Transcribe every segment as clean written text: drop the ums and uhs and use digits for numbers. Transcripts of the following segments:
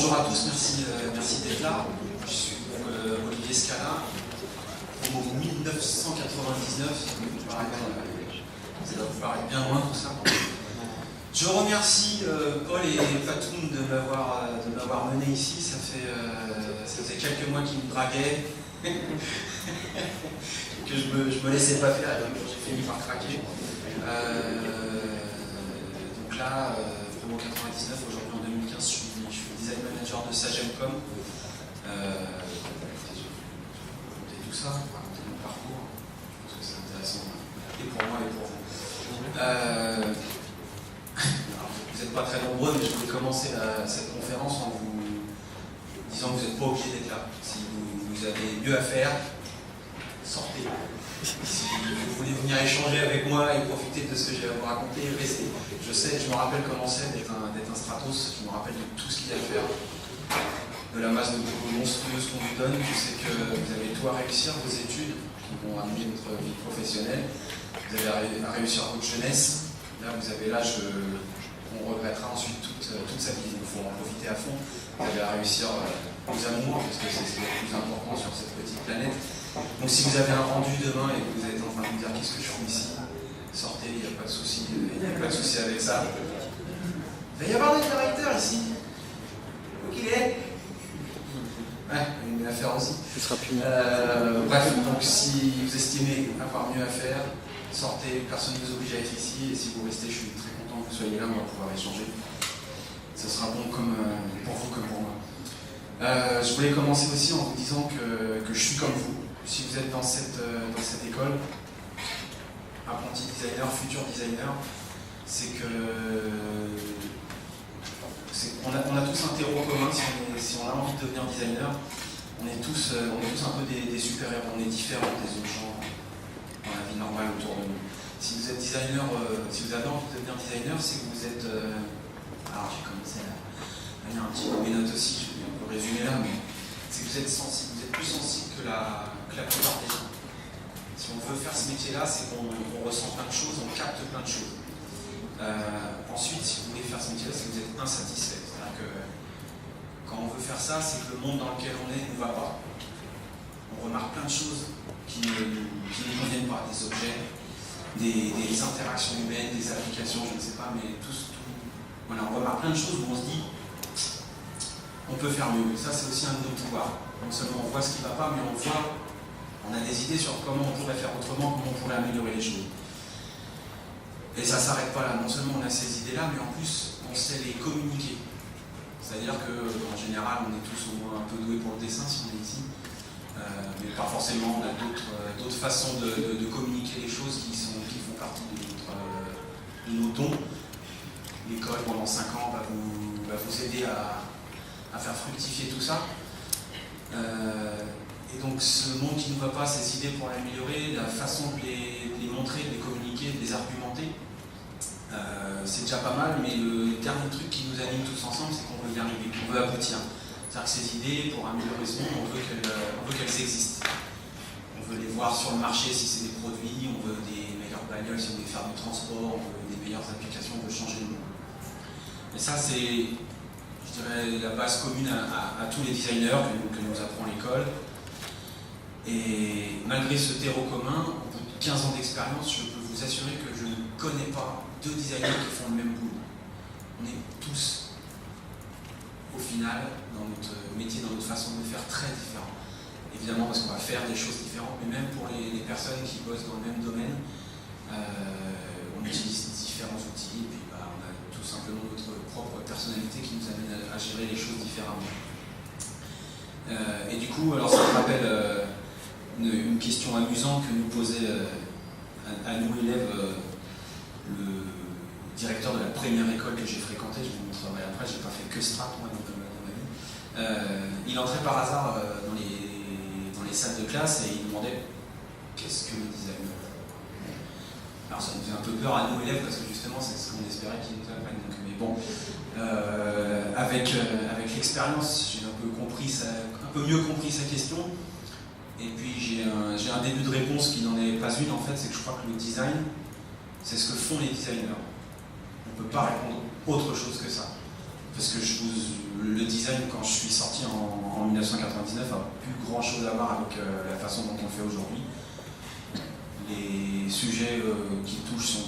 bonjour à tous, merci d'être là. Je suis Olivier Scala, promo 1999, ça va vous paraître bien loin tout ça. Je remercie Paul et Patoun de m'avoir mené ici, ça faisait quelques mois qu'ils me draguaient, que je me laissais pas faire, et donc j'ai fini par craquer. Donc là, promo 99, aujourd'hui en 2015, je suis design manager de Sagemcom. Et tout ça, raconter mon parcours, je pense que c'est intéressant, et pour moi et pour vous. Vous n'êtes pas très nombreux, mais je voulais commencer cette conférence en vous disant que vous n'êtes pas obligé d'être là. Si vous avez mieux à faire, sortez. Si vous voulez venir échanger avec moi et profiter de ce que j'ai à vous raconter, restez. Je me rappelle comment c'est d'être un Stratos, je me rappelle de tout ce qu'il y a à faire, de la masse de boulot monstrueuse qu'on vous donne. Je sais que vous avez tout à réussir, vos études, qui vont amener votre vie professionnelle. Vous avez à réussir votre jeunesse. Là, vous avez l'âge qu'on regrettera ensuite toute sa vie. Il faut en profiter à fond. Vous avez à réussir vos amours, parce que c'est ce qui est le plus important sur cette petite planète. Donc si vous avez un rendu demain et que vous êtes en train de me dire qu'est-ce que je fais ici, sortez, il n'y a pas de souci, avec ça. Il va y avoir des directeurs ici. Où qu'il est? Ouais, il y a une affaire aussi. Ce sera plus mieux. Bref, donc si vous estimez avoir mieux à faire, sortez, personne ne vous oblige à être ici, et si vous restez, je suis très content que vous soyez là, on va pouvoir échanger. Ce sera bon comme pour vous comme pour moi. Je voulais commencer aussi en vous disant que je suis comme vous. Si vous êtes dans cette école, apprenti designer, futur designer, c'est que on a tous un terreau commun. Si on a envie de devenir designer, on est tous un peu des super-héros. On est différents des autres gens dans la vie normale autour de nous. Si vous êtes designer, si vous avez envie de devenir designer, c'est que vous êtes... alors j'ai commencé à lire un petit peu mes notes aussi, je vais un peu résumer là, mais c'est que vous êtes sensible, vous êtes plus sensible que la plupart des gens. Si on veut faire ce métier-là, c'est qu'on ressent plein de choses, on capte plein de choses. Ensuite, si vous voulez faire ce métier-là, c'est que vous êtes insatisfait. C'est-à-dire que quand on veut faire ça, c'est que le monde dans lequel on est ne va pas. On remarque plein de choses qui ne conviennent pas, des objets, des interactions humaines, des applications, je ne sais pas, mais voilà, on remarque plein de choses où on se dit on peut faire mieux. Ça, c'est aussi un de nos pouvoirs. Non seulement on voit ce qui ne va pas, mais on a des idées sur comment on pourrait faire autrement, comment on pourrait améliorer les choses. Et ça ne s'arrête pas là. Non seulement on a ces idées-là, mais en plus, on sait les communiquer. C'est-à-dire qu'en général, on est tous au moins un peu doués pour le dessin si on est ici. Mais pas forcément, on a d'autres façons de communiquer les choses qui font partie de nos dons. L'école, pendant 5 ans, va vous aider à faire fructifier tout ça. Et donc ce monde qui ne nous va pas, ces idées pour l'améliorer, la façon de les montrer, de les communiquer, de les argumenter, c'est déjà pas mal, mais le dernier truc qui nous anime tous ensemble, c'est qu'on veut y arriver, qu'on veut aboutir. C'est-à-dire que ces idées, pour améliorer ce monde, on veut qu'elles existent. On veut les voir sur le marché si c'est des produits, on veut des meilleures bagnoles si on veut faire du transport, on veut des meilleures applications, on veut changer le monde. Et ça, c'est, je dirais, la base commune à tous les designers que nous apprend l'école. Et malgré ce terreau commun, au bout de 15 ans d'expérience, je peux vous assurer que je ne connais pas 2 designers qui font le même boulot. On est tous, au final, dans notre métier, dans notre façon de faire, très différents. Évidemment, parce qu'on va faire des choses différentes, mais même pour les personnes qui bossent dans le même domaine, on utilise différents outils, et puis on a tout simplement notre propre personnalité qui nous amène à gérer les choses différemment. Et du coup, alors ça me rappelle une question amusante que nous posait à nous élèves le directeur de la première école que j'ai fréquentée. Je vous montrerai après, je n'ai pas fait que Strat moi dans ma vie. Il entrait par hasard dans les salles de classe et il demandait qu'est-ce que le design. Alors ça nous fait un peu peur à nous élèves parce que justement c'est ce qu'on espérait qu'ils nous apprennent. Mais bon, avec l'expérience, j'ai un peu mieux compris sa question. Et puis j'ai un début de réponse qui n'en est pas une en fait, c'est que je crois que le design, c'est ce que font les designers. On ne peut pas répondre autre chose que ça. On parce que le design, quand je suis sorti en 1999, n'a plus grand chose à voir avec la façon dont on le fait aujourd'hui. Les sujets qui touchent sont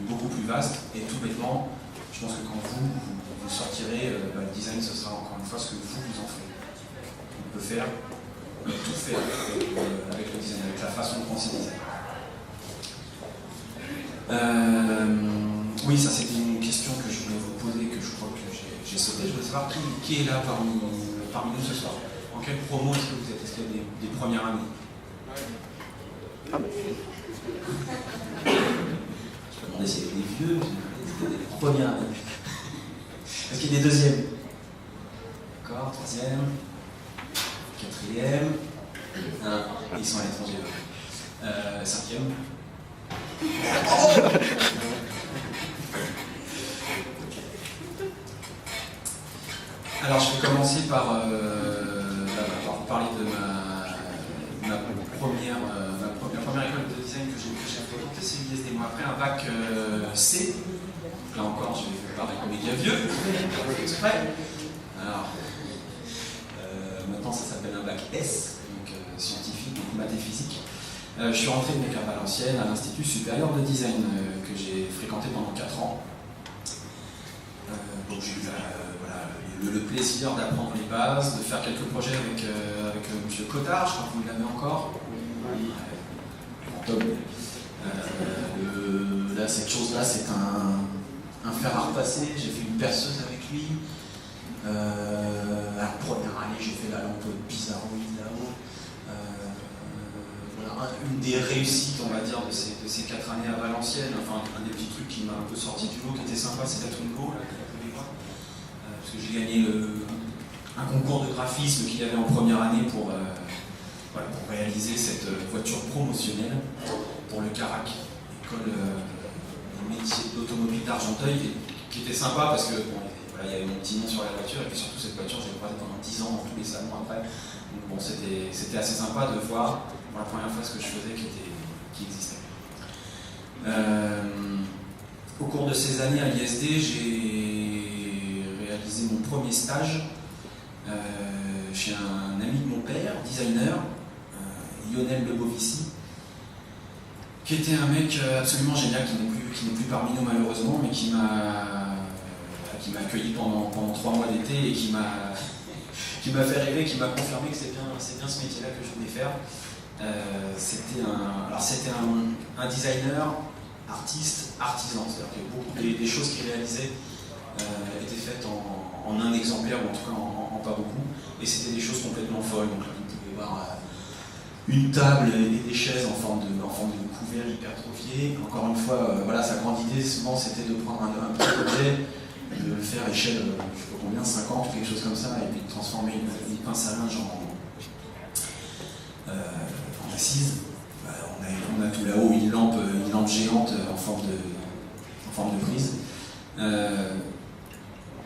beaucoup plus vastes, et tout bêtement, je pense que quand vous sortirez, le design, ce sera encore une fois ce que vous en faites. On peut faire, tout faire avec le design, avec la façon de penser le design. Oui, ça c'était une question que je voulais vous poser, que je crois que j'ai sauté. Je voulais savoir qui est là parmi nous ce soir. En quelle promo est-ce que vous êtes? Est-ce qu'il y a des premières années? Je me demandais s'il y avait des vieux, c'était des premières années. Est-ce qu'il y a des deuxièmes? D'accord, troisième, quatrième. Ils sont à l'étranger. Cinquième. Alors je vais commencer par vous parler de ma première école de design que j'ai fréquentée, c'est l'ISD. Moi, après un bac C, là encore je vais parler comme média vieux, exprès. Alors, maintenant ça s'appelle un bac S, donc scientifique, donc maths et physique. Je suis rentré donc à Valenciennes, à l'Institut supérieur de design que j'ai fréquenté pendant 4 ans. Donc j'ai eu le plaisir d'apprendre les bases, de faire quelques projets avec M. Cotard, je crois que vous l'avez encore. Là, cette chose-là, c'est un fer à repasser. J'ai fait une perceuse avec lui. À la première année, j'ai fait la lampe bizarroïde là-haut. Voilà, une des réussites, on va dire, de ces 4 années à Valenciennes. Enfin, un des petits trucs qui m'a un peu sorti du lot, qui était sympa, c'est la Twingo, là, parce que j'ai gagné un concours de graphisme qu'il y avait en première année pour réaliser cette voiture promotionnelle pour le CARAC, école des métiers d'automobile d'Argenteuil, qui était sympa parce que il y avait mon petit nom sur la voiture, et puis surtout cette voiture, j'ai croisée pendant 10 ans dans tous les salons après. Donc bon, c'était assez sympa de voir pour la première fois ce que je faisais qui existait. Au cours de ces années à l'ISD, j'ai réalisé mon premier stage chez un ami de mon père, designer, Lionel Lebovici, qui était un mec absolument génial, qui n'est plus parmi nous malheureusement, mais qui m'a accueilli pendant 3 mois d'été et qui m'a fait rêver, qui m'a confirmé que c'est bien ce métier-là que je voulais faire. C'était un designer, artiste, artisan, c'est-à-dire que beaucoup des choses qu'il réalisait étaient faites en un exemplaire, ou en tout cas en pas beaucoup, et c'était des choses complètement folles. Donc là, vous pouvez voir une table et des chaises en forme de couvert hypertrophié. Encore une fois, sa grande idée souvent c'était de prendre un petit objet, de le faire à échelle, je ne sais pas combien, 50 ou quelque chose comme ça, et puis de transformer une pince à linge en assise. On a tout là-haut une lampe géante en forme de prise.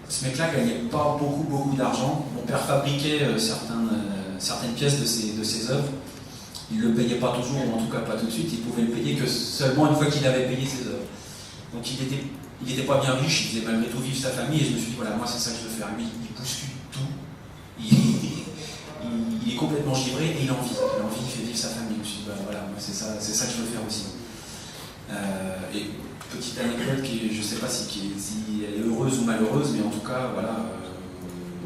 Ce mec-là gagnait pas beaucoup d'argent. Mon père fabriquait certaines pièces de ses œuvres. Il ne le payait pas toujours, ou en tout cas pas tout de suite. Il pouvait le payer que seulement une fois qu'il avait payé ses œuvres. Donc il n'était pas bien riche, il faisait malgré tout vivre sa famille, et je me suis dit, voilà, moi c'est ça que je veux faire. Lui, il bouscule tout. Il est complètement givré et il en vit. Il fait vivre sa famille. Je me suis dit, voilà, moi c'est ça que je veux faire aussi. Et petite anecdote qui, je ne sais pas si elle est heureuse ou malheureuse, mais en tout cas,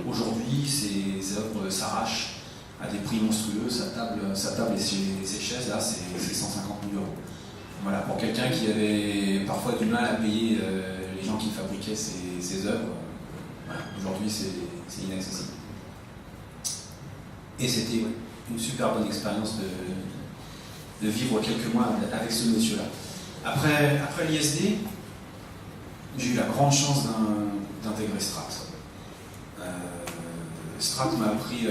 aujourd'hui, ses œuvres s'arrachent à des prix monstrueux. Sa table et ses chaises, là, c'est 150 000 €. Voilà, pour quelqu'un qui avait parfois du mal à payer les gens qui fabriquaient ses œuvres, aujourd'hui, c'est inaccessible. Et c'était une super bonne expérience de vivre quelques mois avec ce monsieur-là. Après l'ISD, j'ai eu la grande chance d'intégrer Strat. Strat m'a appris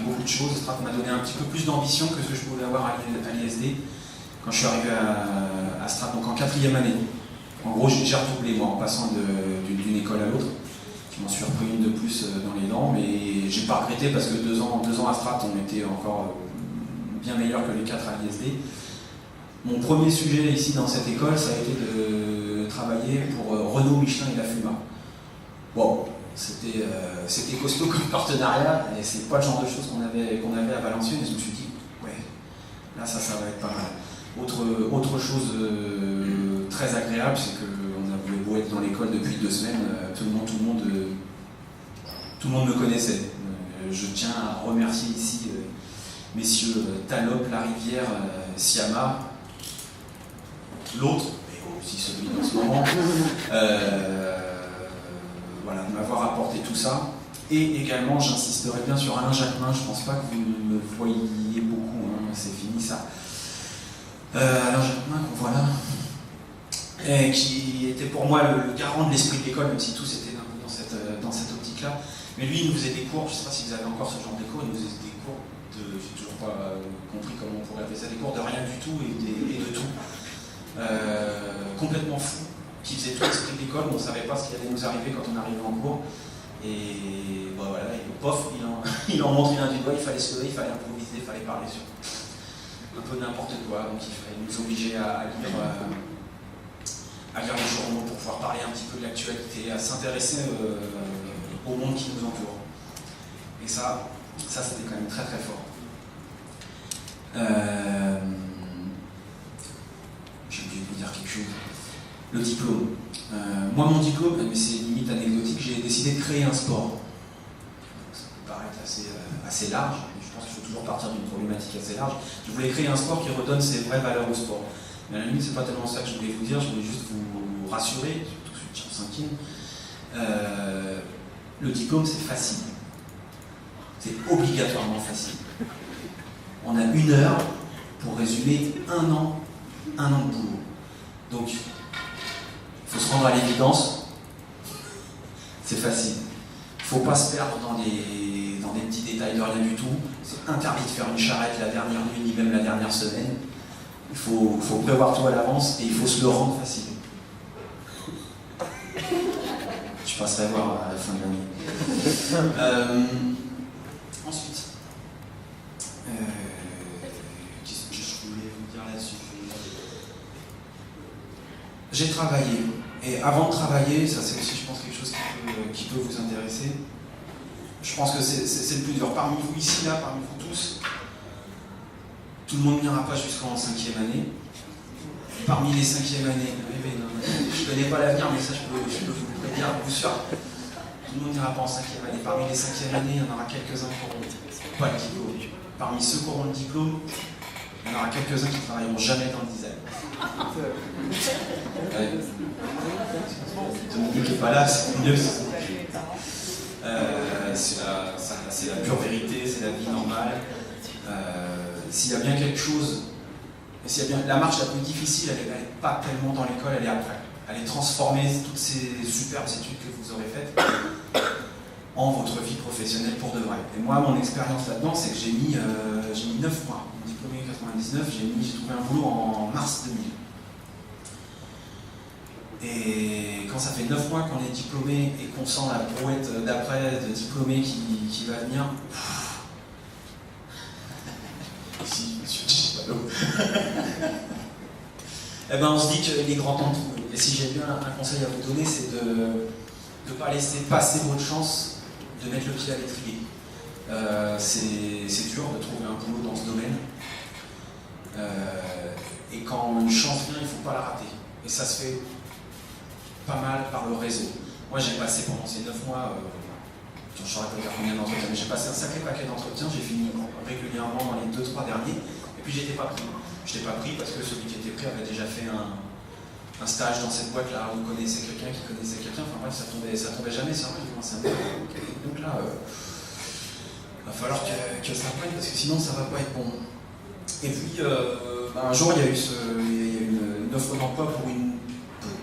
beaucoup de choses. Strat m'a donné un petit peu plus d'ambition que ce que je pouvais avoir à l'ISD quand je suis arrivé à Strat, donc en 4e année. En gros, j'ai redoublé moi en passant d'une école à l'autre. Je m'en suis repris une de plus dans les dents, mais j'ai pas regretté parce que 2 ans à Strat, on était encore bien meilleur que les 4 à l'ISD. Mon premier sujet ici dans cette école, ça a été de travailler pour Renault, Michelin et la Fuma. Bon, c'était costaud comme partenariat, et c'est pas le genre de choses qu'on avait à Valenciennes, et je me suis dit, ouais, là ça va être pas mal. Autre chose très agréable, c'est qu'on avait beau être dans l'école depuis 2 semaines, tout le monde me connaissait. Je tiens à remercier ici messieurs Talop, Larivière, Siama, l'autre, mais aussi celui dans ce moment, voilà, de m'avoir apporté tout ça. Et également, j'insisterai bien sur Alain Jacquemin, je ne pense pas que vous me voyiez beaucoup, hein, c'est fini ça. Alain Jacquemin, voilà, et qui était pour moi le garant de l'esprit de l'école, même si tous étaient dans cette optique-là. Mais lui, il nous faisait des cours, je ne sais pas si vous avez encore ce genre de cours, il nous faisait des cours de, j'ai toujours pas compris comment on pourrait appeler ça, des cours de rien du tout et de tout. Complètement fou, qui faisait tout l'esprit de l'école, on ne savait pas ce qui allait nous arriver quand on arrivait en cours. Et bah voilà, pof, il en montre un du doigt, il fallait se lever, il fallait improviser, il fallait parler sur un peu n'importe quoi, donc il fallait nous obliger à lire les journaux pour pouvoir parler un petit peu de l'actualité, à s'intéresser au monde qui nous entoure. Et ça c'était quand même très très fort. J'ai oublié de vous dire quelque chose. Le diplôme. Moi, mon diplôme, mais c'est limite anecdotique, j'ai décidé de créer un sport. Ça peut paraître assez large, mais je pense qu'il faut toujours partir d'une problématique assez large. Je voulais créer un sport qui redonne ses vraies valeurs au sport. Mais à la limite, c'est pas tellement ça que je voulais vous dire, je voulais juste vous rassurer, surtout ceux qui s'inquiètent. Le diplôme, c'est facile. C'est obligatoirement facile. On a 1 heure pour résumer un an de boulot. Donc, il faut se rendre à l'évidence, c'est facile. Il ne faut pas se perdre dans des petits détails de rien du tout. C'est interdit de faire une charrette la dernière nuit, ni même la dernière semaine. Il faut prévoir tout à l'avance et il faut se le rendre facile. Je passerai voir à la fin de l'année. Ensuite, qu'est-ce que je voulais vous dire là-dessus? J'ai travaillé, et avant de travailler, ça c'est aussi je pense quelque chose qui peut vous intéresser. Je pense que c'est le plus dur. Parmi vous ici, là, parmi vous tous, tout le monde n'ira pas jusqu'en 5e année. Parmi les 5e années, je ne connais pas l'avenir, mais ça je peux vous le prédire, vous sûr. Tout le monde n'ira pas en 5e année. Parmi les 5e années, il y en aura quelques-uns qui n'auront pas le diplôme. Parmi ceux qui auront le diplôme, il y en aura quelques-uns qui ne travailleront jamais dans le design. Dominique n'est pas là, c'est mieux. C'est la pure vérité, c'est la vie normale. S'il y a bien quelque chose, la marche la plus difficile, elle n'est pas tellement dans l'école, elle est après. Elle est transformer toutes ces superbes études que vous aurez faites en votre vie professionnelle pour de vrai. Et moi, mon expérience là-dedans, c'est que j'ai mis 9 mois. Diplômé en 99, j'ai trouvé un boulot en mars 2000. Et quand ça fait 9 mois qu'on est diplômé et qu'on sent la brouette d'après de diplômé qui va venir, si, monsieur Chipalo, eh ben on se dit qu'il est grand temps de trouver. Et si j'ai bien un conseil à vous donner, c'est de ne pas laisser passer votre chance de mettre le pied à l'étrier. C'est dur de trouver un boulot dans ce domaine. Et quand une chance vient, il ne faut pas la rater. Et ça se fait pas mal par le réseau. Moi j'ai passé pendant ces 9 mois, je ne saurais pas dire combien d'entretiens, mais j'ai passé un sacré paquet d'entretiens, j'ai fini régulièrement dans les 2-3 derniers, et puis j'étais pas pris. Je n'étais pas pris parce que celui qui était pris avait déjà fait un stage dans cette boîte-là, où connaissait quelqu'un qui connaissait quelqu'un, enfin bref, ça tombait jamais sur moi, j'ai commencé à me dire, donc là, il va falloir que ça prenne, parce que sinon ça va pas être bon. Et puis, un jour, il y a eu une offre d'emploi pour une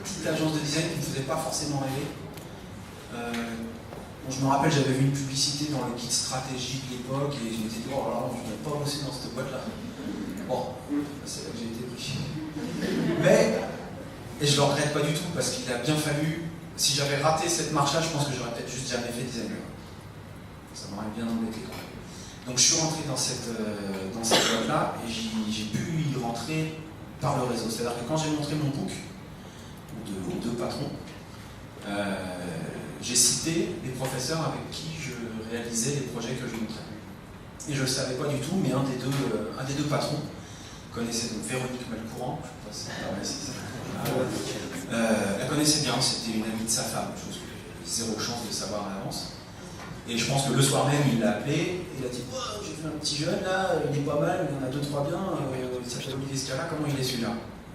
petite agence de design qui ne me faisait pas forcément rêver. Je me rappelle, j'avais vu une publicité dans le guide stratégie de l'époque et je m'étais dit, oh là là, je ne vais pas bosser dans cette boîte-là. Bon, c'est là que j'ai été pris. Et je ne le regrette pas du tout parce qu'il a bien fallu, si j'avais raté cette marche-là, je pense que j'aurais peut-être juste jamais fait designer. Ça m'aurait bien embêté quand même. Donc je suis rentré dans cette boîte-là et j'ai pu y rentrer par le réseau. C'est-à-dire que quand j'ai montré mon book aux deux patrons, j'ai cité les professeurs avec qui je réalisais les projets que je montrais. Et je ne le savais pas du tout, mais un des deux patrons connaissait donc Véronique Malcourant, je sais pas si c'est ça. Elle connaissait bien, c'était une amie de sa femme, chose que j'ai zéro chance de savoir à l'avance. Et je pense que le soir même, il l'a appelé, et il a dit oh, j'ai vu un petit jeune là, il est pas mal, il y en a 2-3 bien, il s'appelle Olivier Scala, comment il est celui-là?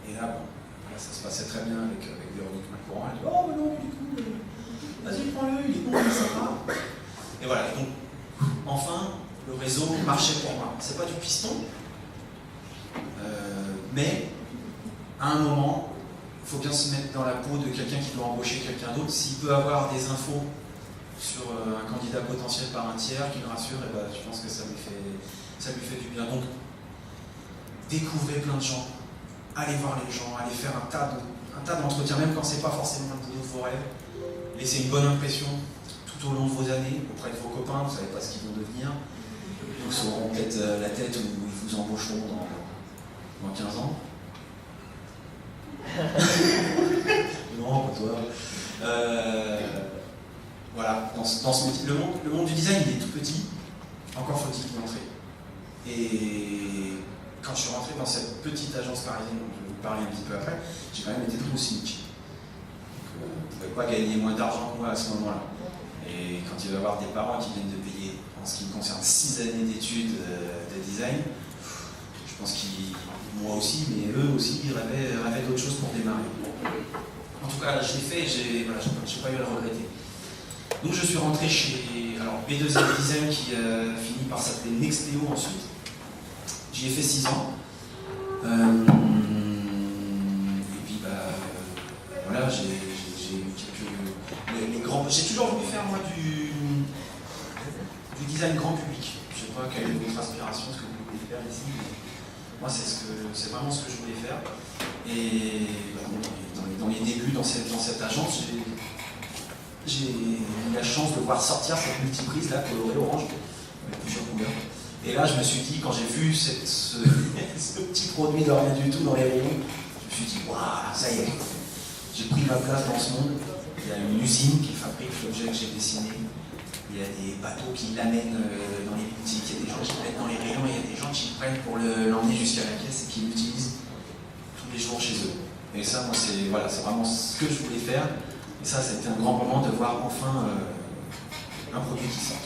Et là, bon, là, ça se passait très bien avec Véronique Malcourant, elle dit oh, mais non, il est cool, vas-y, prends-le, il est bon, il est sympa. Et voilà, donc, enfin, le réseau marchait pour moi. C'est pas du piston, mais à un moment, il faut bien se mettre dans la peau de quelqu'un qui doit embaucher quelqu'un d'autre. S'il peut avoir des infos sur un candidat potentiel par un tiers qui le rassure, et ben, je pense que ça lui fait du bien. Donc, découvrez plein de gens, allez voir les gens, allez faire un tas d'entretiens, même quand c'est pas forcément le boulot de vos rêves. Laissez une bonne impression tout au long de vos années, auprès de vos copains, vous ne savez pas ce qu'ils vont devenir. Ils vous sauront peut-être la tête ou ils vous embaucheront dans 15 ans. Non, pas toi. Voilà, dans ce métier, le monde du design, il est tout petit, encore faut-il y entrer. Et quand je suis rentré dans cette petite agence parisienne, dont je vais vous parler un petit peu après, j'ai quand même été trop cynique. Donc, vous ne pouvez pas gagner moins d'argent que moi à ce moment-là. Et quand il va y avoir des parents qui viennent de payer, en ce qui me concerne, 6 années d'études de design, je pense qu'ils, moi aussi, mais eux aussi, ils rêvaient d'autres choses pour démarrer. En tout cas, je l'ai fait et j'ai pas eu à le regretter. Donc je suis rentré chez B2M Design qui finit par s'appeler Nexteo ensuite. J'y ai fait 6 ans. Et puis voilà, j'ai eu les grands. J'ai toujours voulu faire moi du design grand public. Je ne sais pas quelle est votre inspiration, ce que vous voulez faire ici. Mais moi c'est vraiment ce que je voulais faire. Et dans les débuts dans cette agence, j'ai eu la chance de voir sortir cette multiprise là, colorée orange, avec plusieurs couleurs. Et là, je me suis dit, quand j'ai vu ce petit produit de rien du tout dans les rayons, je me suis dit, waouh, ça y est, j'ai pris ma place dans ce monde. Il y a une usine qui fabrique l'objet que j'ai dessiné. Il y a des bateaux qui l'amènent dans les boutiques, il y a des gens qui le mettent dans les rayons, et il y a des gens qui le prennent pour l'emmener jusqu'à la caisse et qui l'utilisent tous les jours chez eux. Et ça, moi, c'est vraiment ce que je voulais faire. Et ça, c'était un grand moment de voir enfin un produit qui sort.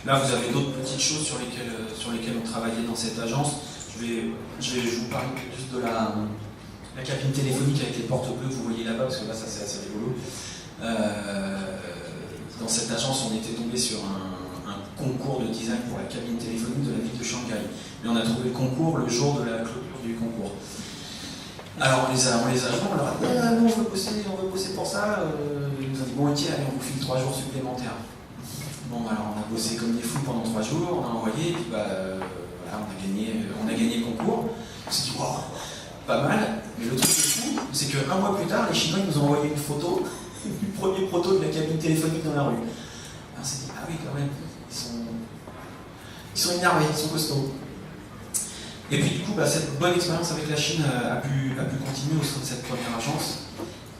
Là, vous avez d'autres petites choses sur lesquelles on travaillait dans cette agence. Je vous parle juste de la cabine téléphonique avec les portes bleues que vous voyez là-bas, parce que là, ça c'est assez rigolo. Dans cette agence, on était tombé sur un concours de design pour la cabine téléphonique de la ville de Shanghai. Mais on a trouvé le concours le jour de la clôture du concours. Alors on les a joints, on leur a dit on veut bosser pour ça. Ils nous ont dit bon ok, allez, on vous file 3 jours supplémentaires. Bon alors on a bossé comme des fous pendant 3 jours, on a envoyé, et puis voilà, on a gagné le concours. On s'est dit wow, pas mal, mais le truc fou, c'est qu'un mois plus tard, les Chinois ils nous ont envoyé une photo du premier proto de la cabine téléphonique dans la rue. Alors on s'est dit ah oui quand même, ils sont énervés, ils sont costauds. Et puis du coup, cette bonne expérience avec la Chine a pu continuer au sein de cette première agence.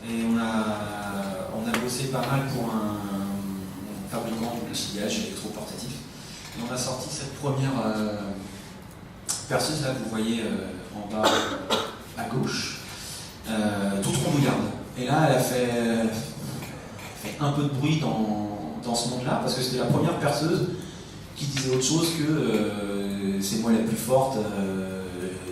Et on a bossé pas mal pour un fabricant d'outillage électroportatif. Et on a sorti cette première perceuse là que vous voyez en bas à gauche, toute rondouillarde. Et là, elle a fait un peu de bruit dans ce monde-là, parce que c'était la première perceuse qui disait autre chose que c'est moi la plus forte,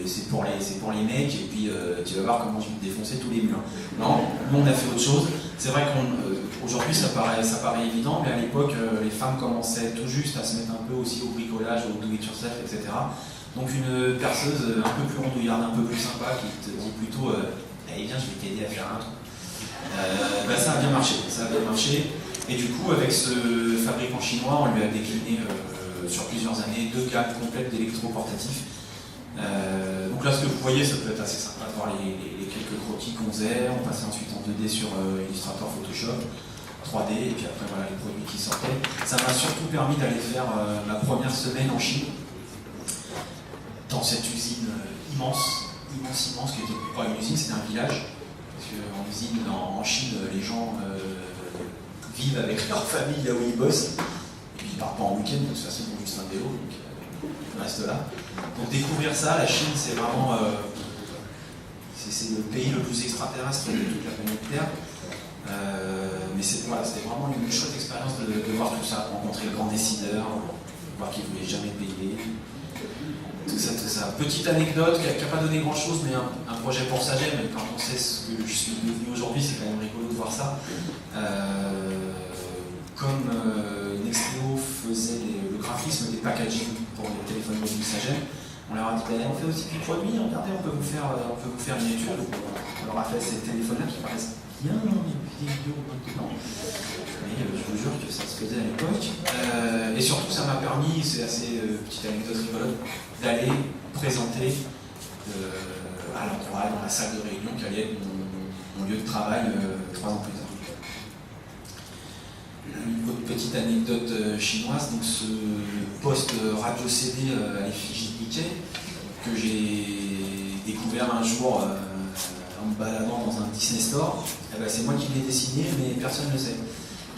c'est pour les mecs, et puis tu vas voir comment je vais te défoncer tous les murs. Non, nous on a fait autre chose. C'est vrai qu'aujourd'hui ça paraît évident, mais à l'époque les femmes commençaient tout juste à se mettre un peu aussi au bricolage, au do it yourself, etc. Donc une perceuse un peu plus rondouillarde, un peu plus sympa, qui te dit plutôt allez viens, je vais t'aider à faire un truc. Ça a bien marché, et du coup avec ce fabricant chinois, on lui a décliné sur plusieurs années 2 gammes complètes d'électroportatifs. Donc là ce que vous voyez, ça peut être assez sympa de voir les quelques croquis qu'on faisait. On passait ensuite en 2D sur Illustrator, Photoshop, 3D, et puis après voilà les produits qui sortaient. Ça m'a surtout permis d'aller faire ma première semaine en Chine, dans cette usine immense, qui n'était pas une usine, c'était un village. Parce qu'en usine, en Chine, les gens vivent avec leur famille là où ils bossent. Et puis ils partent pas en week-end, de toute façon ils ont juste un vélo, donc ils restent là. Donc découvrir ça, la Chine, c'est vraiment c'est le pays le plus extraterrestre de toute la planète Terre. Mais c'était vraiment une chouette expérience de voir tout ça, rencontrer le grand décideur, voir qu'il ne voulait jamais payer. Tout ça. Petite anecdote qui n'a pas donné grand chose, mais un projet pour Sagem, mais quand on sait ce que je suis devenu aujourd'hui, c'est quand même rigolo de voir ça. Comme Nexteo faisait le graphisme des packaging pour les téléphones mobiles Sagem, on leur a dit on fait aussi du produit, regardez, on peut vous faire une étude. On leur a fait ces téléphones-là qui paraissent bien vidéos maintenant. Mais je vous jure que ça se faisait à l'époque. Et surtout, ça m'a permis, c'est assez petite anecdote rigolote, d'aller présenter à l'endroit, dans la salle de réunion, qui allait être mon lieu de travail 3 ans plus tard. Une autre petite anecdote chinoise, donc ce poste radio CD à l'effigie de Mickey, que j'ai découvert un jour en me baladant dans un Disney Store, c'est moi qui l'ai dessiné, mais personne ne le sait.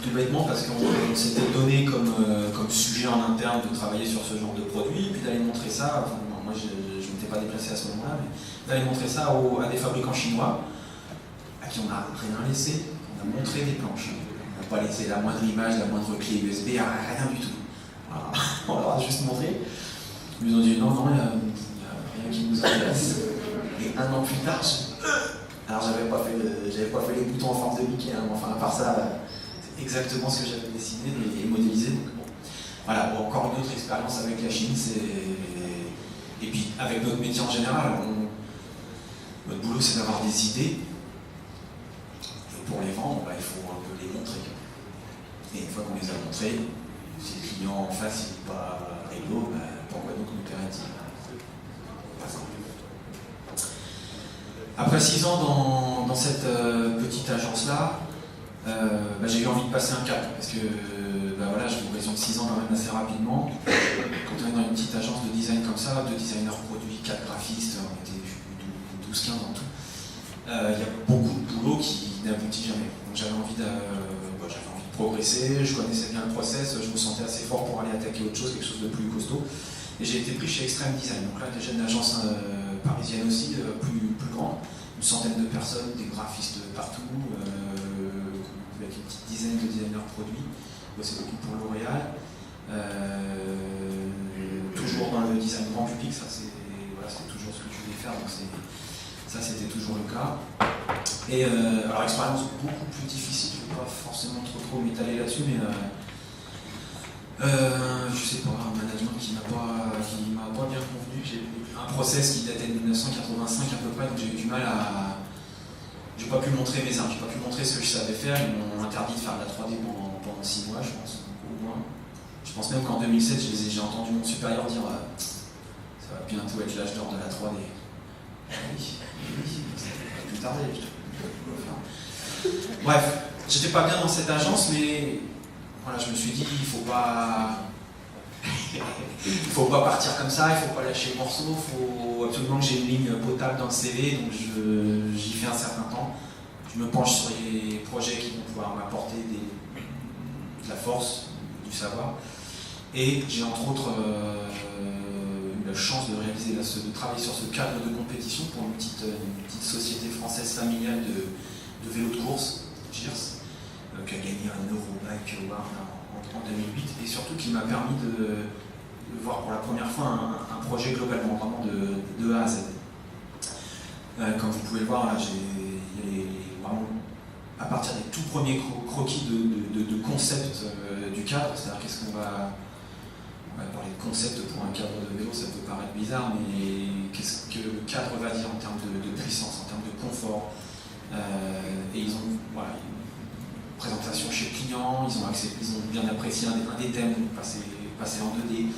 Tout bêtement parce qu'on s'était donné comme sujet en interne de travailler sur ce genre de produit, et puis d'aller montrer ça, enfin, moi je ne m'étais pas déplacé à ce moment-là, mais d'aller montrer ça à des fabricants chinois, à qui on n'a rien laissé, on a montré des planches. On n'a pas laissé la moindre image, la moindre clé USB, rien du tout. Voilà. On leur a juste montré. Ils nous ont dit non, il n'y a rien qui nous intéresse. Et 1 an plus tard, alors j'avais pas fait les boutons en forme de Mickey, hein, enfin à part ça, c'est exactement ce que j'avais dessiné et modélisé. Donc, bon. Voilà, bon, encore une autre expérience avec la Chine, et puis avec notre métier en général, notre boulot c'est d'avoir des idées, et pour les vendre, il faut un peu les montrer. Et une fois qu'on les a montrés, si le client en face n'est pas réglo, pourquoi donc nous paierait-il? Après 6 ans dans cette petite agence-là, j'ai eu envie de passer un cap, parce que je vous résume 6 ans quand même assez rapidement. Quand on est dans une petite agence de design comme ça, 2 designers produits, 4 graphistes, on était 12-15 en tout, il y a beaucoup de boulot qui n'aboutit jamais. Donc j'avais envie de progresser, je connaissais bien le process, je me sentais assez fort pour aller attaquer autre chose, quelque chose de plus costaud. Et j'ai été pris chez Extreme Design, donc là déjà une agence parisienne aussi, plus grande, une centaine de personnes, des graphistes partout, avec une petite dizaine de designers produits. C'est beaucoup pour L'Oréal. Toujours dans le design grand public, ça c'était toujours ce que je voulais faire, donc ça c'était toujours le cas. Et alors expérience beaucoup plus difficile, je ne vais pas forcément trop m'étaler là-dessus, mais je sais pas, un management qui m'a pas bien convenu. J'ai un process qui datait de 1985 à peu près, donc j'ai eu du mal à... J'ai pas pu montrer mes armes, j'ai pas pu montrer ce que je savais faire. Ils m'ont interdit de faire de la 3D pendant 6 mois, je pense, au moins. Je pense même qu'en 2007, j'ai entendu mon supérieur dire ça va bientôt être l'âge d'or de la 3D. Oui, ça va plus tarder. Bref, j'étais pas bien dans cette agence, mais voilà, je me suis dit, il faut pas partir comme ça, il faut pas lâcher le morceau, il faut absolument que j'ai une ligne potable dans le CV, donc j'y fais un certain temps. Je me penche sur les projets qui vont pouvoir m'apporter de la force, du savoir. Et j'ai entre autres eu la chance de travailler sur ce cadre de compétition pour une petite société française familiale de vélo de course, GIRS, qui a gagné un Eurobike Award en 2008, et surtout qui m'a permis de voir pour la première fois un projet globalement, vraiment de A à Z. Comme vous pouvez le voir, là, j'ai vraiment, à partir des tout premiers croquis de concept du cadre, c'est-à-dire qu'est-ce qu'on va... On va parler de concept pour un cadre de vélo, ça peut paraître bizarre, mais qu'est-ce que le cadre va dire en termes de puissance, en termes de confort. Et ils ont une présentation chez le client, ils ont bien apprécié un des thèmes, passer en 2D,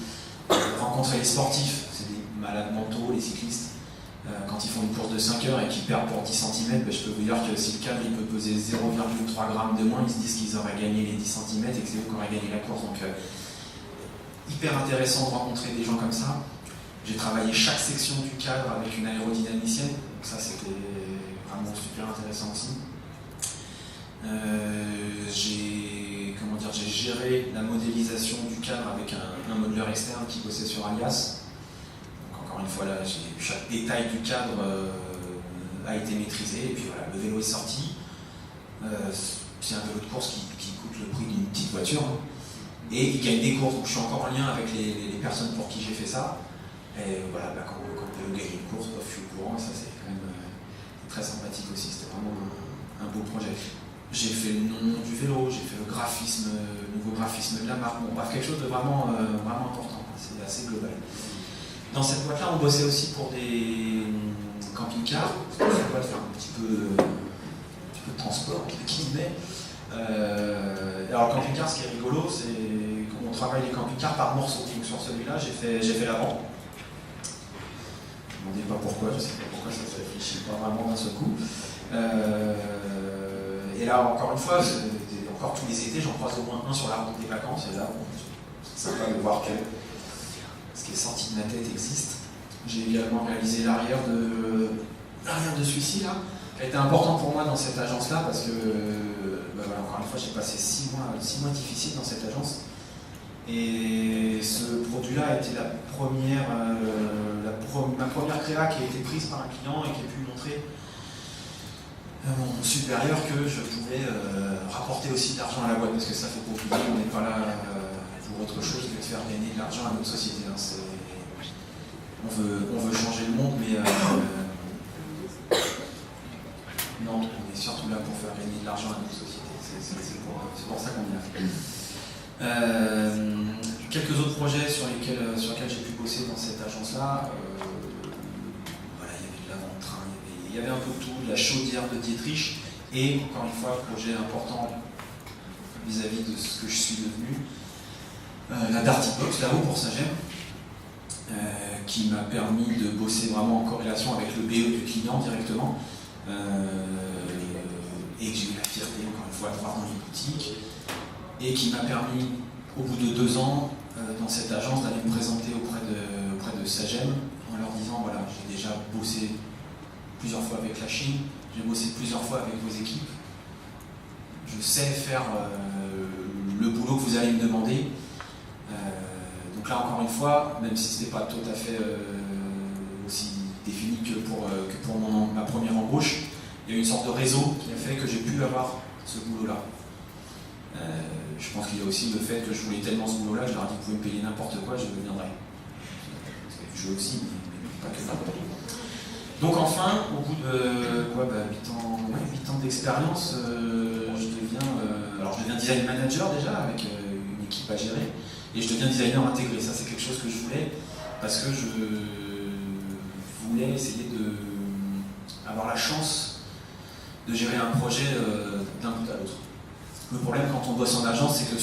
rencontrer les sportifs, c'est des malades mentaux, les cyclistes. Quand ils font une course de 5 heures et qu'ils perdent pour 10 cm, je peux vous dire que si le cadre il peut peser 0,3 g de moins, ils se disent qu'ils auraient gagné les 10 cm et que c'est eux qui auraient gagné la course. Donc, hyper intéressant de rencontrer des gens comme ça. J'ai travaillé chaque section du cadre avec une aérodynamicienne, donc ça c'était vraiment super intéressant aussi. J'ai gérer la modélisation du cadre avec un modeleur externe qui bossait sur Alias. Donc encore une fois, là, chaque détail du cadre a été maîtrisé, et puis voilà, le vélo est sorti. C'est un vélo de course qui coûte le prix d'une petite voiture, hein. Et il gagne des courses, donc je suis encore en lien avec les personnes pour qui j'ai fait ça. Et voilà, quand le vélo gagne une course, je suis au courant, et ça c'est quand même très sympathique aussi, c'était vraiment un beau projet. J'ai fait le nom du vélo, j'ai fait le graphisme, nouveau graphisme de la marque, bon bref, quelque chose de vraiment important, c'est assez global. Dans cette boîte-là, on bossait aussi pour des camping-cars, ça va faire un petit peu de transport, qui met. Alors le camping-car, ce qui est rigolo, c'est qu'on travaille les camping-cars par morceaux. Donc sur celui-là, j'ai fait l'avant. Je ne me demandez pas pourquoi, je ne sais pas pourquoi ça ne se réfléchit pas vraiment d'un seul coup. Et là, encore une fois, encore tous les étés, j'en croise au moins un sur la route des vacances. Et là, c'est sympa de voir que ce qui est sorti de ma tête existe. J'ai également réalisé l'arrière de celui-ci, là, qui a été important pour moi dans cette agence-là, parce que, voilà, encore une fois, j'ai passé 6 mois difficiles dans cette agence. Et ce produit-là a été ma première créa qui a été prise par un client et qui a pu montrer à mon supérieur que je pouvais rapporter aussi de l'argent à la boîte, parce que ça fait beaucoup de on n'est pas là pour autre chose que de faire gagner de l'argent à notre société. Hein. On veut changer le monde, mais non, on est surtout là pour faire gagner de l'argent à notre société. C'est pour ça qu'on y a. Quelques autres projets sur lesquels j'ai pu bosser dans cette agence-là. Voilà, il y avait de l'avant-train, il y avait un peu de tout, de la chaudière de Dietrich, et encore une fois, projet important vis-à-vis de ce que je suis devenu, la Darty Box, là-haut pour Sagem, qui m'a permis de bosser vraiment en corrélation avec le BE du client directement, et que j'ai eu la fierté, encore une fois, de voir dans les boutiques, et qui m'a permis, au bout de 2 ans, dans cette agence, d'aller me présenter auprès de Sagem, en leur disant, voilà, j'ai déjà bossé plusieurs fois avec la Chine, j'ai bossé plusieurs fois avec vos équipes, je sais faire le boulot que vous allez me demander. Donc là, encore une fois, même si ce n'était pas tout à fait aussi défini que pour ma première embauche, il y a eu une sorte de réseau qui a fait que j'ai pu avoir ce boulot-là. Je pense qu'il y a aussi le fait que je voulais tellement ce boulot-là, je leur ai dit, vous pouvez me payer n'importe quoi, je viendrai. Parce que je veux aussi, mais pas que ça. Donc enfin, au bout de 8 ans d'expérience, je deviens design manager déjà, avec une équipe à gérer, et je deviens designer intégré. Ça, c'est quelque chose que je voulais, parce que je voulais essayer d'avoir la chance de gérer un projet d'un bout à l'autre. Le problème quand on bosse en agence, c'est que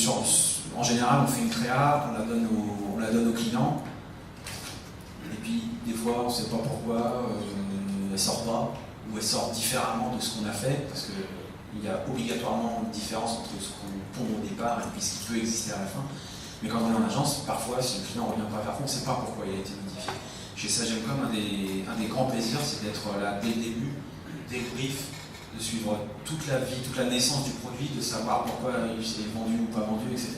en général, on fait une créa, on la donne au client, et puis des fois, on ne sait pas pourquoi, elle ne sort pas, ou elle sort différemment de ce qu'on a fait, parce qu'il y a obligatoirement une différence entre ce qu'on pond au départ et puis ce qui peut exister à la fin. Mais quand on est en agence, parfois, si le client ne revient pas vers nous, on ne sait pas pourquoi il a été modifié. Chez Sagemcom, un des grands plaisirs, c'est d'être là dès le début, dès le brief, de suivre toute la vie, toute la naissance du produit, de savoir pourquoi il s'est vendu ou pas vendu, etc.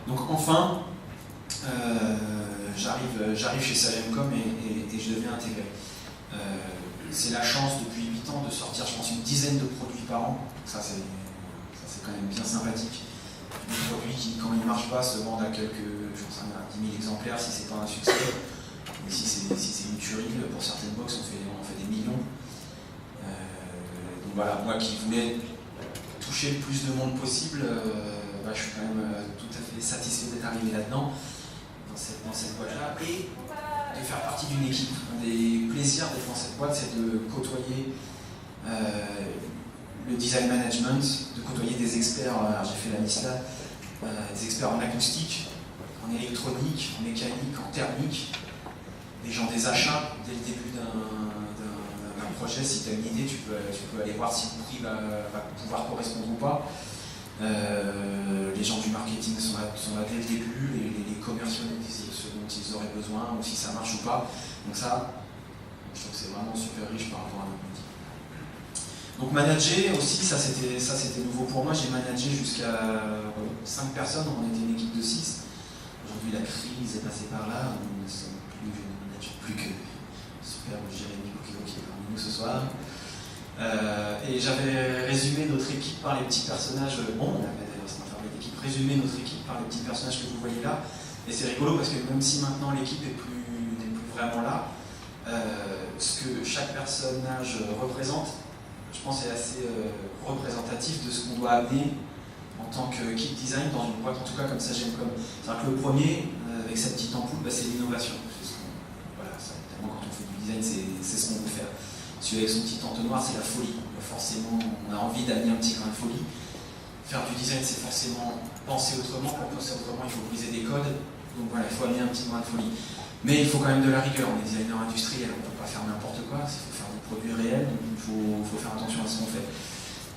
Donc enfin, j'arrive chez Sagemcom et je deviens intégré. C'est la chance depuis 8 ans de sortir, je pense, une dizaine de produits par an. Ça c'est quand même bien sympathique. Des produits qui, quand ils ne marchent pas, se vendent à quelques, je pense à 10 000 exemplaires si c'est pas un succès. Mais si c'est une tuerie, pour certaines box, on fait des millions. Donc voilà, moi qui voulais toucher le plus de monde possible, je suis quand même tout à fait satisfait d'être arrivé là-dedans, dans cette boîte-là, et de faire partie d'une équipe. Un des plaisirs d'être dans cette boîte, c'est de côtoyer le design management, de côtoyer des experts, j'ai fait la liste là, des experts en acoustique, en électronique, en mécanique, en thermique, des gens des achats dès le début d'un projet. Si tu as une idée, tu peux aller voir si le prix va pouvoir correspondre ou pas. Les gens du marketing sont là dès le début, les commerciaux nous disent ce dont ils auraient besoin, ou si ça marche ou pas. Donc ça, je trouve que c'est vraiment super riche par rapport à notre métier. Donc manager aussi, ça c'était nouveau pour moi. J'ai managé jusqu'à 5 personnes, on était une équipe de 6. Aujourd'hui la crise est passée par là, on ne manage plus que superbe Jérémy Bouquet qui est parmi nous ce soir. Et j'avais résumé notre équipe par les petits personnages, on avait d'ailleurs c'est un travail d'équipe, résumé notre équipe par les petits personnages que vous voyez là. Et c'est rigolo parce que même si maintenant l'équipe n'est plus vraiment là, ce que chaque personnage représente, je pense est assez représentatif de ce qu'on doit amener en tant qu'équipe design dans une boîte, en tout cas comme ça j'aime comme. C'est-à-dire que le premier, avec sa petite ampoule, c'est l'innovation. Voilà, évidemment quand on fait du design, c'est ce qu'on veut faire. Celui avec son petit entonnoir, c'est la folie. Forcément, on a envie d'amener un petit grain de folie. Faire du design, c'est forcément penser autrement. Pour penser autrement, il faut briser des codes. Donc voilà, il faut amener un petit grain de folie. Mais il faut quand même de la rigueur. On est designer industriel, on ne peut pas faire n'importe quoi. Il faut faire des produits réels, donc il faut faire attention à ce qu'on fait.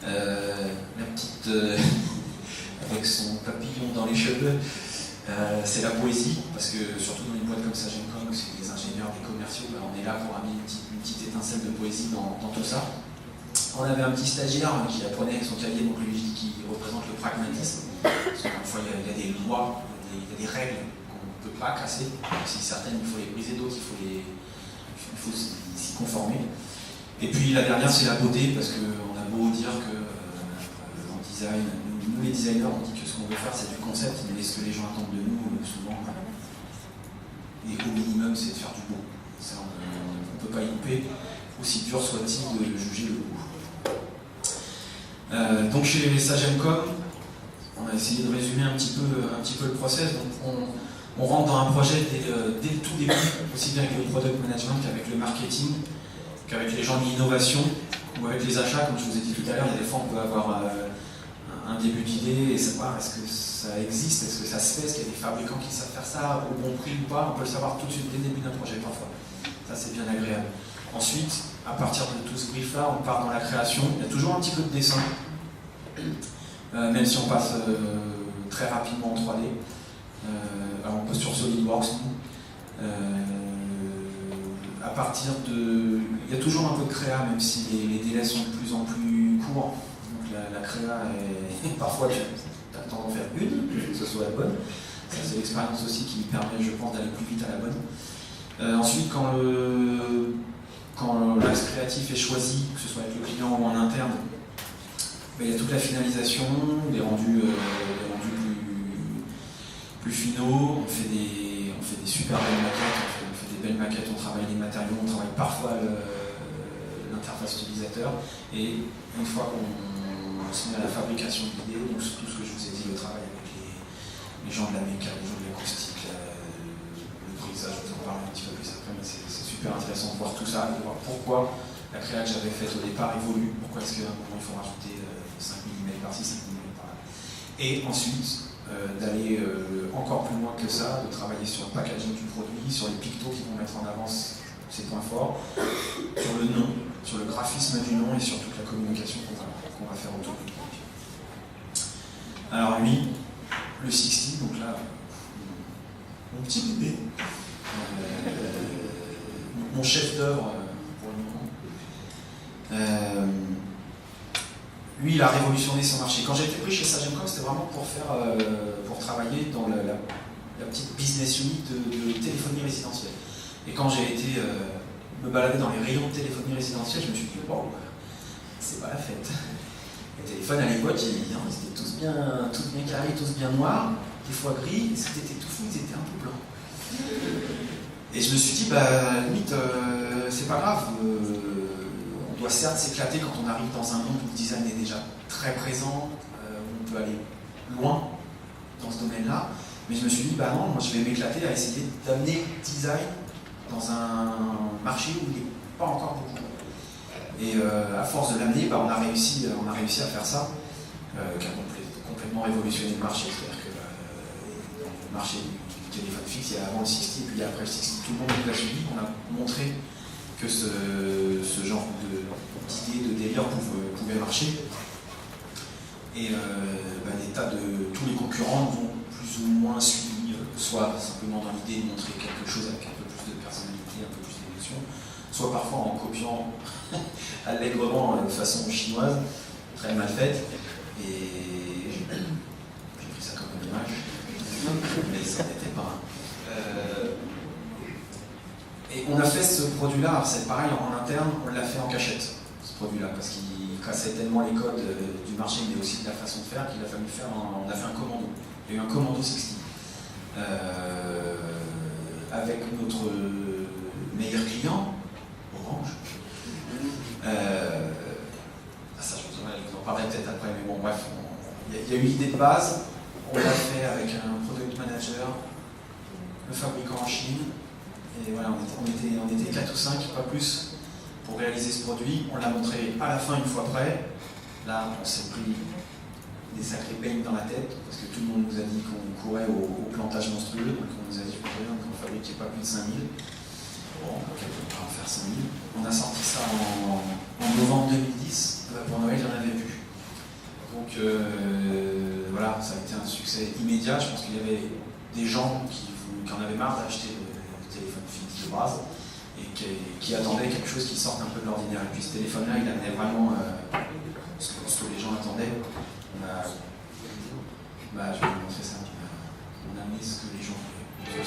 La petite, avec son papillon dans les cheveux, c'est la poésie, parce que surtout dans une boîte comme ça, Gemcom, où c'est des ingénieurs, des commerciaux, on est là pour amener une petite étincelle de poésie dans tout ça. On avait un petit stagiaire qui apprenait avec son clavier, donc lui qui représente le pragmatisme. Parce qu'encore une fois, il y a des lois, il y a des règles qu'on ne peut pas casser. Si certaines, il faut les briser, d'autres, il faut s'y conformer. Et puis la dernière, c'est la beauté, parce qu'on a beau dire que en design, nous les designers, on dit que ce qu'on veut faire, c'est du concept, mais ce que les gens attendent de nous, souvent, et au minimum, c'est de faire du beau. Ça, on ne peut pas y couper, aussi dur soit-il de juger le goût. Donc chez Sagemcom, on a essayé de résumer un petit peu le process. Donc on rentre dans un projet dès le tout début, aussi bien avec le product management qu'avec le marketing, qu'avec les gens de l'innovation ou avec les achats. Comme je vous ai dit tout à l'heure, il y a des fois on peut avoir un début d'idée et savoir est-ce que ça existe, est-ce que ça se fait, est-ce qu'il y a des fabricants qui savent faire ça au bon prix ou pas. On peut le savoir tout de suite dès le début d'un projet parfois. Ça c'est bien agréable. Ensuite, à partir de tout ce brief-là, on part dans la création. Il y a toujours un petit peu de dessin, même si on passe très rapidement en 3D. Alors on peut sur SolidWorks, à partir de... Il y a toujours un peu de créa, même si les délais sont de plus en plus courts. Donc la créa est... Parfois, tu as le temps d'en faire une, que ce soit la bonne. Ça, c'est l'expérience aussi qui permet, je pense, d'aller plus vite à la bonne. Ensuite, quand l'axe créatif est choisi, que ce soit avec le client ou en interne, il y a toute la finalisation, des rendus plus finaux, on fait des super belles maquettes, on fait des belles maquettes, on travaille les matériaux, on travaille parfois l'interface utilisateur, et une fois qu'on se met à la fabrication de l'idée, donc tout ce que je vous ai dit, le travail avec les gens de la méca, les gens de l'acoustique, le brisage, je vous en parle un petit peu plus après, mais c'est super intéressant de voir tout ça, de voir pourquoi la créa que j'avais faite au départ évolue, pourquoi est-ce qu'à un moment il faut rajouter 5 mm par-ci, 5 mm par-là. Et ensuite, d'aller encore plus loin que ça, de travailler sur le packaging du produit, sur les pictos qui vont mettre en avant ses points forts, sur le nom, sur le graphisme du nom et sur toute la communication qu'on va faire autour du produit. Alors lui, le 60, donc là, mon petit bébé, mon chef d'œuvre pour le moment. Lui, il a révolutionné son marché. Quand j'ai été pris chez Sagemcom, c'était vraiment pour travailler dans la petite business unit de téléphonie résidentielle. Et quand j'ai été me balader dans les rayons de téléphonie résidentielle, je me suis dit, wow, c'est pas la fête. Les téléphones à l'époque, ils étaient tous bien carrés, tous bien noirs, des fois gris, et c'était tout fou, ils étaient un peu blancs. Et je me suis dit, limite, c'est pas grave. On doit certes s'éclater quand on arrive dans un monde où le design est déjà très présent, où on peut aller loin dans ce domaine-là. Mais je me suis dit, non, moi je vais m'éclater à essayer d'amener le design dans un marché où il n'est pas encore beaucoup. Et à force de l'amener, on a réussi à faire ça, qui a complètement révolutionné le marché. C'est-à-dire que dans le marché du téléphone fixe, il y a avant le 60 et puis après le 60, tout le monde nous a suivi. On a montré que ce genre d'idée, de délire pouvait marcher. Et tous les concurrents nous ont plus ou moins suivi, soit simplement dans l'idée de montrer quelque chose avec un peu plus de personnalité, un peu plus d'émotion, soit parfois en copiant allègrement de façon chinoise, très mal faite. Et j'ai pris ça comme une image, mais ça n'était pas. Et on a fait ce produit-là, c'est pareil, en interne, on l'a fait en cachette, ce produit-là, parce qu'il cassait tellement les codes du marché, mais aussi de la façon de faire, qu'il a fallu faire, on a fait un commando. Il y a eu un commando 60. Avec notre meilleur client, Orange. Ça, je vous en parlerai peut-être après, mais bon, bref, il y a eu l'idée de base, on l'a fait avec un product manager, le fabricant en Chine. Et voilà, on était 4 ou 5, pas plus, pour réaliser ce produit. On l'a montré à la fin, une fois prêt. Là, on s'est pris des sacrés peignes dans la tête, parce que tout le monde nous a dit qu'on courait au plantage monstrueux, donc on nous a dit qu'on ne fabriquait pas plus de 5000. Bon, on va en faire 5000. On a sorti ça en novembre 2010. Pour Noël, il y en avait plus. Donc voilà, ça a été un succès immédiat. Je pense qu'il y avait des gens qui en avaient marre d'acheter téléphone fixe de base et qui attendait quelque chose qui sorte un peu de l'ordinaire. Et puis ce téléphone-là, il amenait vraiment ce que les gens attendaient. Je vais vous montrer ça. On a amené ce que les gens voulaient.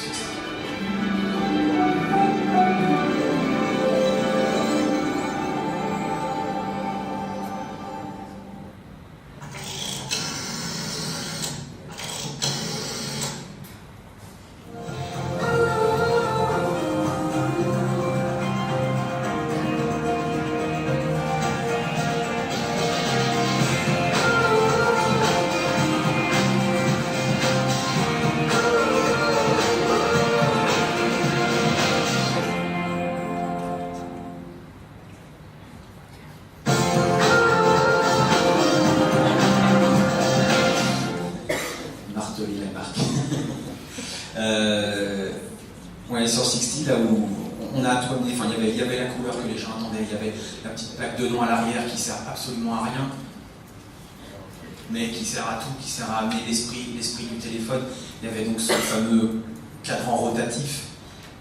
Sur 60, là où on a tourné, enfin il y avait la couleur que les gens attendaient, il y avait la petite plaque de nom à l'arrière qui sert absolument à rien, mais qui sert à tout, qui sert à amener l'esprit du téléphone. Il y avait donc ce fameux cadran rotatif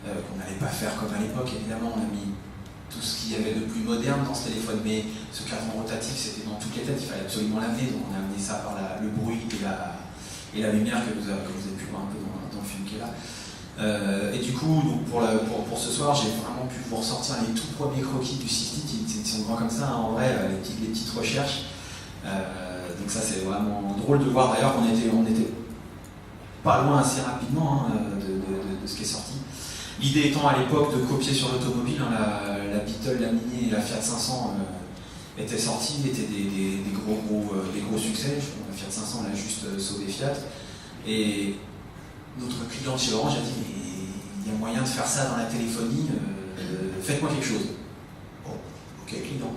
qu'on n'allait pas faire comme à l'époque, évidemment. On a mis tout ce qu'il y avait de plus moderne dans ce téléphone, mais ce cadran rotatif c'était dans toutes les têtes, il fallait absolument l'amener, donc on a amené ça par le bruit et la lumière que vous avez pu voir un peu dans le film qui est là. Et du coup, donc pour ce soir, j'ai vraiment pu vous ressortir les tout premiers croquis du 60 qui sont grands comme ça, hein, en vrai, les petites recherches. Donc ça, c'est vraiment drôle de voir d'ailleurs qu'on était pas loin assez rapidement de ce qui est sorti. L'idée étant à l'époque de copier sur l'automobile, hein, la Beetle, la Mini et la Fiat 500 étaient sorties, étaient des gros succès. La Fiat 500 elle a juste sauvé Fiat. Et notre client chez Orange a dit mais il y a moyen de faire ça dans la téléphonie, faites-moi quelque chose. Bon, ok client.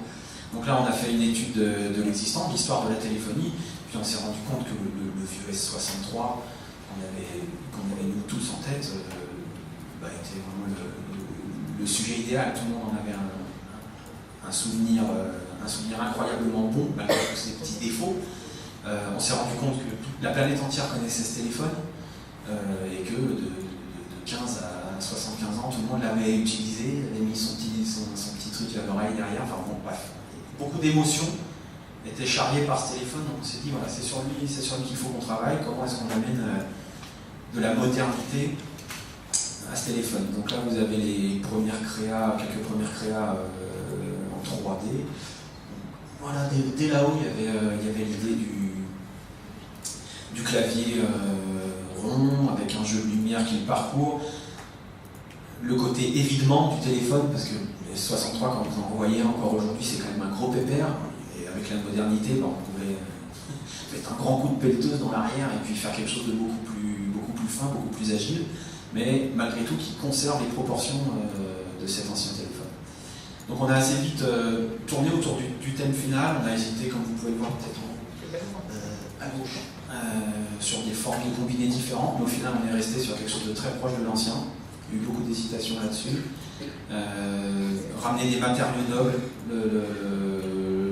Donc là on a fait une étude de l'existant, de l'histoire de la téléphonie, puis on s'est rendu compte que le vieux S63 qu'on avait nous tous en tête était vraiment le sujet idéal. Tout le monde en avait un souvenir incroyablement bon, malgré tous ces petits défauts. On s'est rendu compte que toute la planète entière connaissait ce téléphone. Et que de 15 à 75 ans, tout le monde l'avait utilisé, avait mis son petit truc à l'oreille derrière, enfin bon, bref. Beaucoup d'émotions étaient charriées par ce téléphone, donc on s'est dit, voilà, c'est sur lui qu'il faut qu'on travaille, comment est-ce qu'on amène de la modernité à ce téléphone. Donc là, vous avez quelques premières créas en 3D. Voilà, dès là-haut, il y avait l'idée du clavier rond, avec un jeu de lumière qui le parcourt. Le côté évidement du téléphone, parce que les 63, quand vous en voyez encore aujourd'hui, c'est quand même un gros pépère. Et avec la modernité, on pouvait mettre un grand coup de pelleteuse dans l'arrière et puis faire quelque chose de beaucoup plus fin, beaucoup plus agile, mais malgré tout qui conserve les proportions de cet ancien téléphone. Donc on a assez vite tourné autour du thème final. On a hésité, comme vous pouvez le voir peut-être à gauche, sur des formes de combinés différentes, mais au final on est resté sur quelque chose de très proche de l'ancien. Il y a eu beaucoup d'hésitations là-dessus. Ramener des matériaux nobles,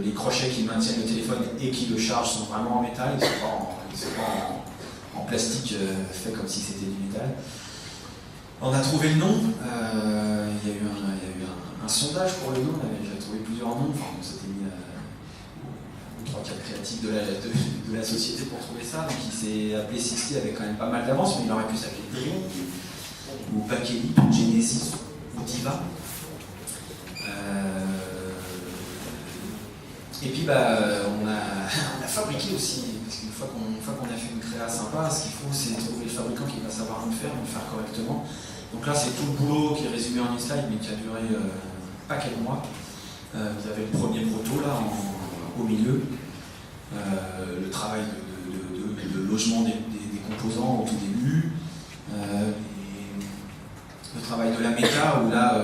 les crochets qui maintiennent le téléphone et qui le chargent sont vraiment en métal, ils ne sont pas en plastique fait comme si c'était du métal. On a trouvé le nom, il y a eu un un sondage pour le nom, j'avais trouvé plusieurs noms, enfin on s'était mis aux 3-4 créatifs de la société pour trouver ça, donc il s'est appelé 60 avec quand même pas mal d'avance, mais il aurait pu s'appeler Dream, ou Bakeli, ou Genesis, ou Diva. Et puis on a fabriqué aussi, parce qu'une fois qu'on a fait une créa sympa, ce qu'il faut c'est trouver le fabricant qui va savoir nous le faire correctement. Donc là c'est tout le boulot qui est résumé en une slide mais qui a duré pas quelques mois. Vous avez le premier proto là au milieu, le travail de logement des composants au tout début, le travail de la méca où là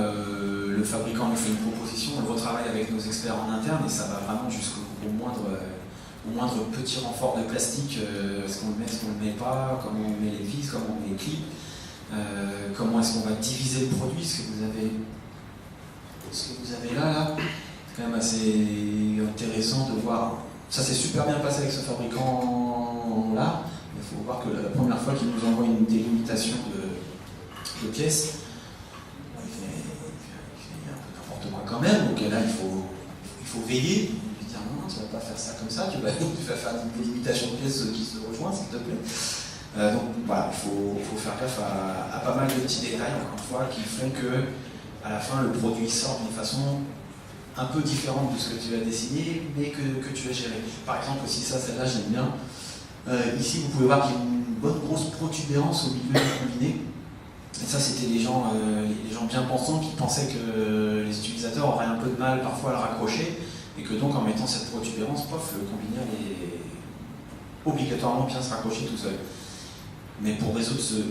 le fabricant nous fait une proposition, on le retravaille avec nos experts en interne et ça va vraiment jusqu'au moindre petit renfort de plastique, est-ce qu'on le met, est-ce qu'on le met pas, comment on met les vis, comment on met les clips, comment est-ce qu'on va diviser le produit, ce que vous avez là, c'est quand même assez intéressant de voir. Ça s'est super bien passé avec ce fabricant là, il faut voir que la première fois qu'il nous envoie une délimitation de pièces, quand même, donc là il faut veiller, lui dire non, tu vas pas faire ça comme ça, tu vas faire une délimitation de pièces qui se rejoignent, s'il te plaît. Donc voilà, il faut faire gaffe à pas mal de petits détails, encore une fois, qui font que à la fin le produit sort d'une façon un peu différente de ce que tu as dessiné, mais que tu as géré. Par exemple aussi celle-là j'aime bien. Ici vous pouvez voir qu'il y a une bonne grosse protubérance au milieu du combiné. Et ça, c'était les gens bien pensants qui pensaient que les utilisateurs auraient un peu de mal parfois à le raccrocher et que donc en mettant cette protubérance, le combiné allait obligatoirement bien se raccrocher tout seul. Mais pour résoudre ce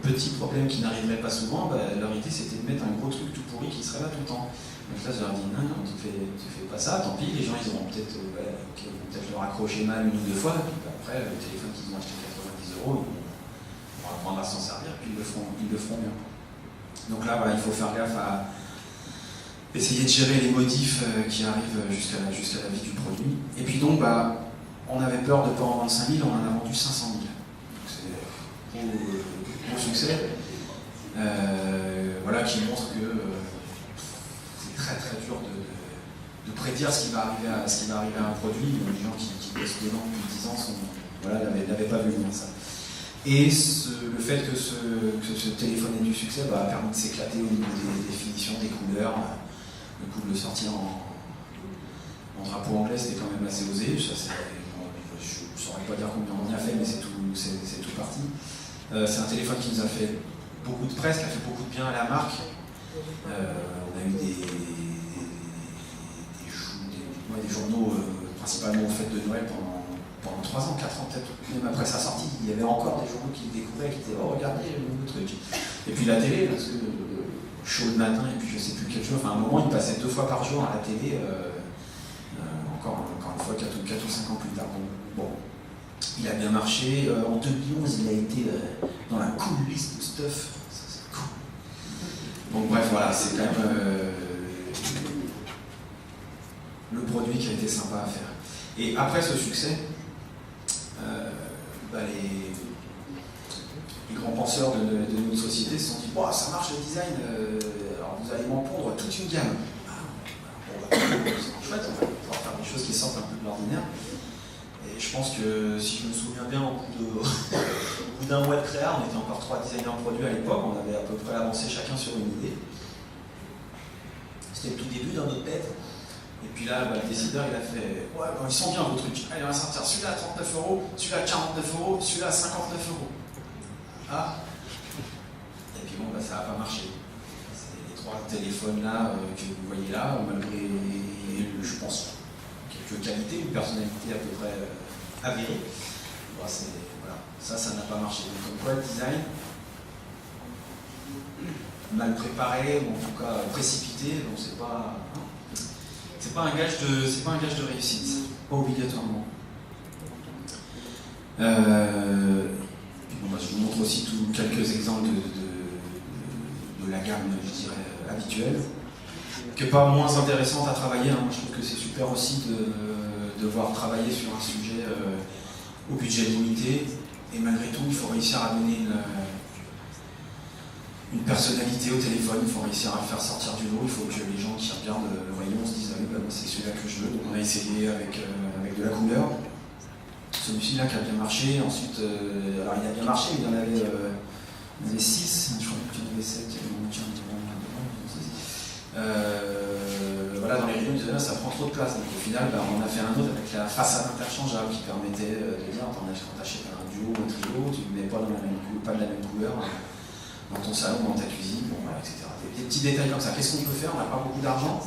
petit problème qui n'arriverait pas souvent, leur idée c'était de mettre un gros truc tout pourri qui serait là tout le temps. Donc là, je leur dis non, tu fais pas ça, tant pis, les gens ils auront peut-être le raccrocher mal une ou deux fois, et puis après, le téléphone qu'ils ont acheté 90 €, on va apprendre à s'en servir, puis ils le feront bien. Donc là, il faut faire gaffe à essayer de gérer les modifs qui arrivent jusqu'à la vie du produit. Et puis donc, on avait peur de ne pas en vendre 5000, on en a vendu 500 000. Donc c'est gros succès. Qui montre que c'est très très dur de prédire ce qui va arriver à un produit. Les gens qui bossent dedans depuis 10 ans n'avaient pas vu venir ça. Et le fait que ce téléphone ait du succès a permis de s'éclater au niveau des définitions, des couleurs. Le coup de le sortir en drapeau anglais, c'était quand même assez osé. Je ne saurais pas dire combien on y a fait, mais c'est tout parti. C'est un téléphone qui nous a fait beaucoup de presse, qui a fait beaucoup de bien à la marque. On a eu des journaux, principalement aux fêtes de Noël, pendant 3 ans, 4 ans peut-être, même après sa sortie, il y avait encore des journaux qui le découvraient, qui disaient « Oh, regardez le nouveau truc !» Et puis la télé, parce que chaud le matin, et puis je sais plus quelle chose, à un moment, il passait 2 fois par jour à la télé, encore une fois, 4 ou 5 ans plus tard. Bon, il a bien marché. En 2011, il a été dans la cool list de stuff. Ça, c'est cool. Donc bref, voilà, c'est quand même le produit qui a été sympa à faire. Et après ce succès, les grands penseurs de notre société se sont dit « ça marche le design, alors vous allez m'en pondre toute une gamme. » C'est chouette, on va pouvoir faire des choses qui sortent un peu de l'ordinaire. Et je pense que, si je me souviens bien, au bout d'un mois de créa, on était encore 3 designers produits à l'époque, on avait à peu près avancé chacun sur une idée. C'était le tout début dans notre tête. Et puis là, le décideur, il a fait « Ouais, ils sont bien vos trucs. Allez, on va sortir celui-là à 39 €, celui-là à 49 €, celui-là à 59 €. » Ah. Et puis bon, ça n'a pas marché. C'est les 3 téléphones là que vous voyez là, malgré, je pense, quelques qualités, une personnalité à peu près avérée. Ça n'a pas marché. Donc comme quoi, le design, mal préparé, ou en tout cas précipité, donc c'est pas un gage de réussite, pas obligatoirement. Je vous montre aussi quelques exemples de la gamme, je dirais, habituelle, qui n'est pas moins intéressante à travailler. Moi, je trouve que c'est super aussi de devoir travailler sur un sujet au budget limité, et malgré tout, il faut réussir à donner une personnalité au téléphone, il faut réussir à le faire sortir du lot, il faut que les gens qui regardent le rayon se disent ah oui, bah, moi c'est celui-là que je veux. Donc on a essayé avec de la couleur. Celui-ci là qui a bien marché, ensuite, alors il a bien marché, mais il y en avait 6, je crois qu'il y en avait 7, voilà, dans les rayons, ils disaient ça prend trop de place, donc au final on a fait un autre avec la façade interchangeable qui permettait de dire quand t'achètes un duo ou un trio, tu ne mets pas de la même couleur dans ton salon, dans ta cuisine, bon, voilà, etc. Des petits détails comme ça. Qu'est-ce qu'on peut faire? On n'a pas beaucoup d'argent.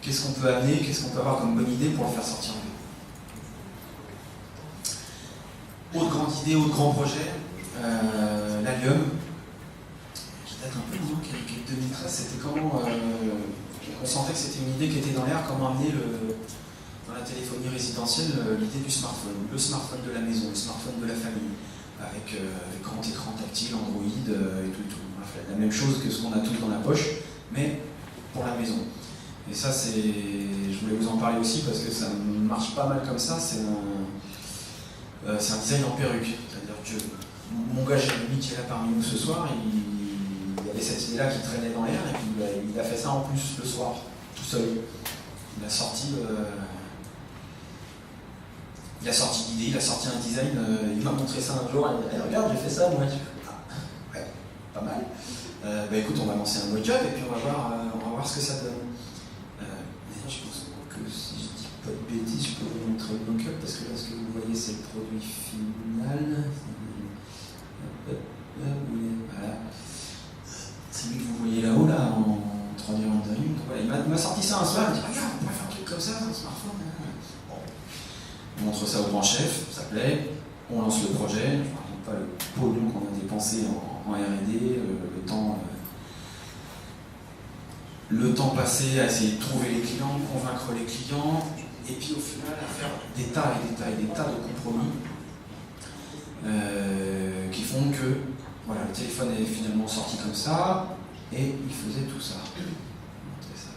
Qu'est-ce qu'on peut amener? Qu'est-ce qu'on peut avoir comme bonne idée pour le faire sortir en vie? Autre grande idée, autre grand projet, l'Allium, qui date un peu moins, qui est 2013, c'était comment on sentait que c'était une idée qui était dans l'air, comment amener dans la téléphonie résidentielle l'idée du smartphone, le smartphone de la maison, le smartphone de la famille, avec grand écran tactile, Android et tout. Bref, la même chose que ce qu'on a tous dans la poche, mais pour la maison. Et ça, je voulais vous en parler aussi parce que ça marche pas mal comme ça. C'est un design en perruque. C'est-à-dire que mon gars Jérémy qui est là parmi nous ce soir, il y avait cette idée-là qui traînait dans l'air et puis il a fait ça en plus le soir, tout seul. Il a sorti l'idée, il a sorti un design, il m'a montré ça un jour, il m'a dit regarde, j'ai fait ça, moi. Ah, ouais, pas mal. Bah écoute, on va lancer un mock-up et puis on va voir ce que ça donne. D'ailleurs, je pense que si je dis pas de bêtises, je peux vous montrer le mock-up parce que là, ce que vous voyez, c'est le produit final. Voilà. C'est lui que vous voyez là-haut, là, en 3D rendering. Voilà, il m'a sorti ça un soir, il m'a dit regarde, on pourrait faire un truc comme ça dans le smartphone. Bon. On montre ça au grand chef, ça plaît, on lance le projet, je ne raconte pas le pognon qu'on a dépensé en R&D, le temps passé à essayer de trouver les clients, convaincre les clients, et puis au final à faire des tas de compromis qui font que voilà, le téléphone est finalement sorti comme ça, et il faisait tout ça. Je vais vous montrer ça.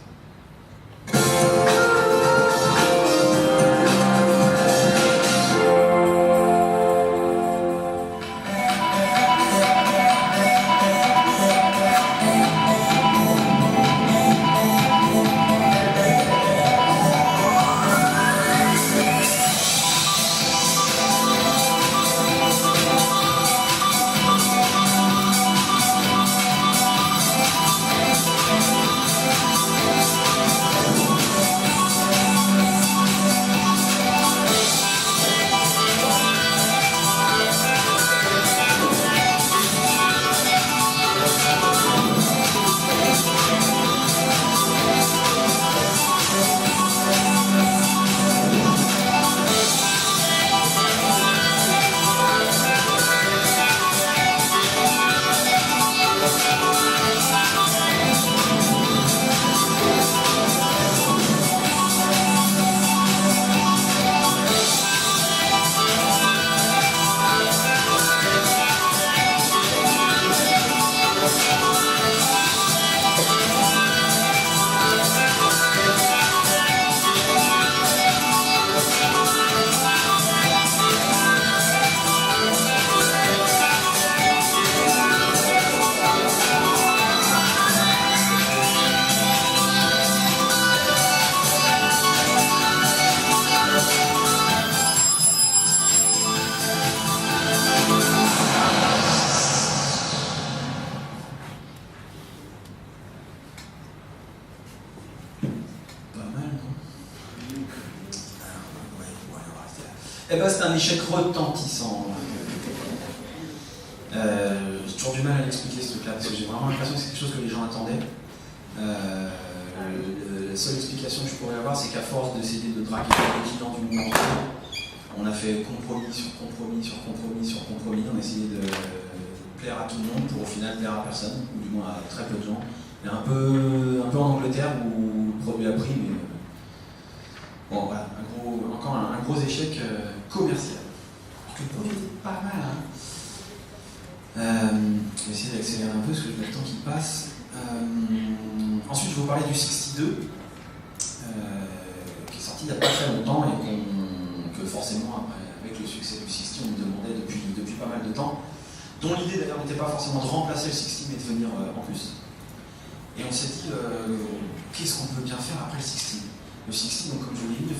Eh ben, c'est un échec retentissant. J'ai toujours du mal à l'expliquer ce truc-là, parce que j'ai vraiment l'impression que c'est quelque chose que les gens attendaient. La seule explication que je pourrais avoir, c'est qu'à force d'essayer de draguer les clients du monde entier, on a fait compromis sur compromis sur compromis sur compromis, on a essayé de plaire à tout le monde pour au final plaire à personne, ou du moins à très peu de gens. Et un peu en Angleterre où le produit a pris, mais bon voilà, encore un gros échec commercial. Le produit était pas mal, hein. Je vais essayer d'accélérer un peu parce que j'ai le temps qui passe. Ensuite, je vais vous parler du 62, qui est sorti il n'y a pas très longtemps et que forcément, avec le succès du 60, on me demandait depuis pas mal de temps. dont l'idée d'ailleurs n'était pas forcément de remplacer le 60 mais de venir en plus. Et on s'est dit, qu'est-ce qu'on peut bien faire après le 60 ? Le 60, donc comme je l'ai dit,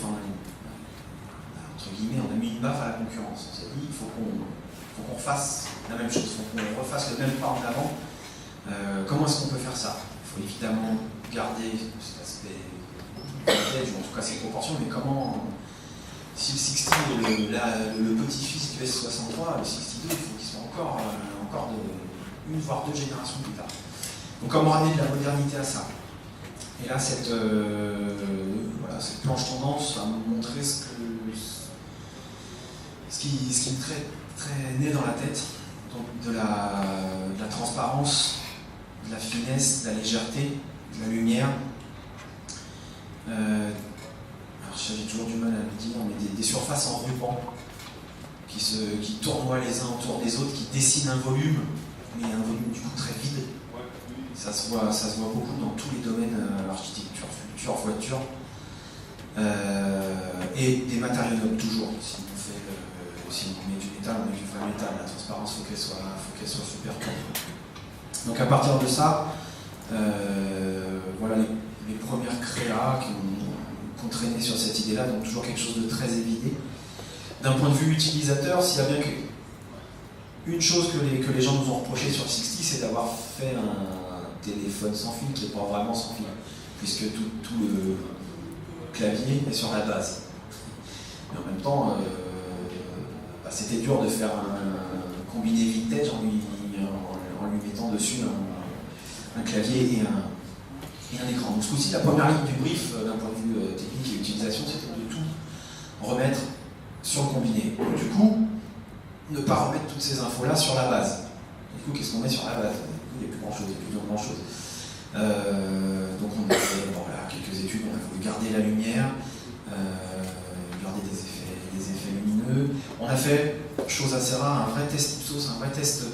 entre guillemets, on a mis une baffe à la concurrence. On s'est dit, il faut qu'on refasse la même chose, il faut qu'on refasse le même pas en avant. Comment est-ce qu'on peut faire ça ? Il faut évidemment garder cet aspect vintage, ou en tout cas ses proportions, mais comment, si le 60 est le petit-fils du S63, le 62, il faut qu'il soit encore une voire deux générations plus tard. Donc comment ramener de la modernité à ça ? Et là, cette planche tendance a montré ce qui me traînait dans la tête, donc de la transparence, de la finesse, de la légèreté, de la lumière. Alors j'ai toujours du mal à le dire, mais des surfaces en ruban qui tournoient les uns autour des autres, qui dessinent un volume, mais un volume du coup très vide. Ça se voit beaucoup dans tous les domaines, architecture, sculpture, voiture, et des matériaux nobles toujours. Si on met du métal, on met du vrai métal. La transparence, faut qu'elle soit super propre. Donc à partir de ça, voilà les premières créas qui ont traîné sur cette idée-là, donc toujours quelque chose de très évidé. D'un point de vue utilisateur, s'il y a bien une chose que les gens nous ont reproché sur le 60, c'est d'avoir fait un téléphone sans fil qui n'est pas vraiment sans fil, puisque tout le clavier est sur la base. Mais en même temps, c'était dur de faire un combiné vintage en lui mettant dessus un clavier et un écran. Donc ce coup-ci, la première ligne du brief, d'un point de vue technique et utilisation, c'était de tout remettre sur le combiné. Donc, du coup, ne pas remettre toutes ces infos-là sur la base. Du coup, qu'est-ce qu'on met sur la base ? Il n'y a plus grand-chose, il n'y a plus grand-chose. Donc on a fait quelques études, on a voulu garder la lumière, garder des effets lumineux. On a fait, chose assez rare, un vrai test Ipsos, un vrai test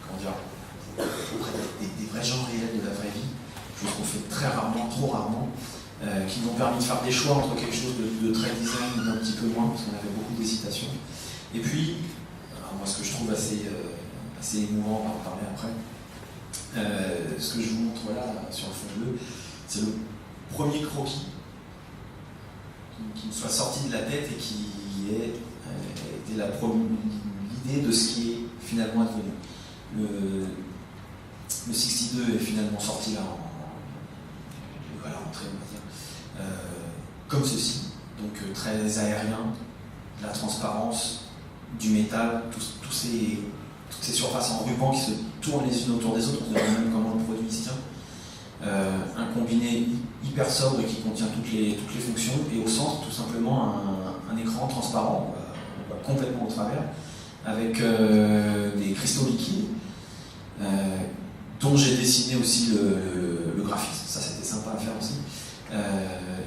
comment dire, des vrais gens réels de la vraie vie, chose qu'on fait très rarement, trop rarement, qui nous ont permis de faire des choix entre quelque chose de très design et d'un petit peu moins, parce qu'on avait beaucoup d'hésitations. Et puis, moi ce que je trouve assez émouvant, on va en parler après, ce que je vous montre là sur le fond bleu, c'est le premier croquis qui me soit sorti de la tête et qui était l'idée de ce qui est finalement advenu. Le 62 est finalement sorti là à la rentrée, on va dire, comme ceci, donc très aérien, de la transparence, du métal, toutes ces surfaces en ruban qui se tournent les unes autour des autres, on se demande même comment le produit se tient. Un combiné hyper sobre qui contient toutes les fonctions, et au centre tout simplement un écran transparent, on voit complètement au travers, avec des cristaux liquides, dont j'ai dessiné aussi le graphisme, ça c'était sympa à faire aussi.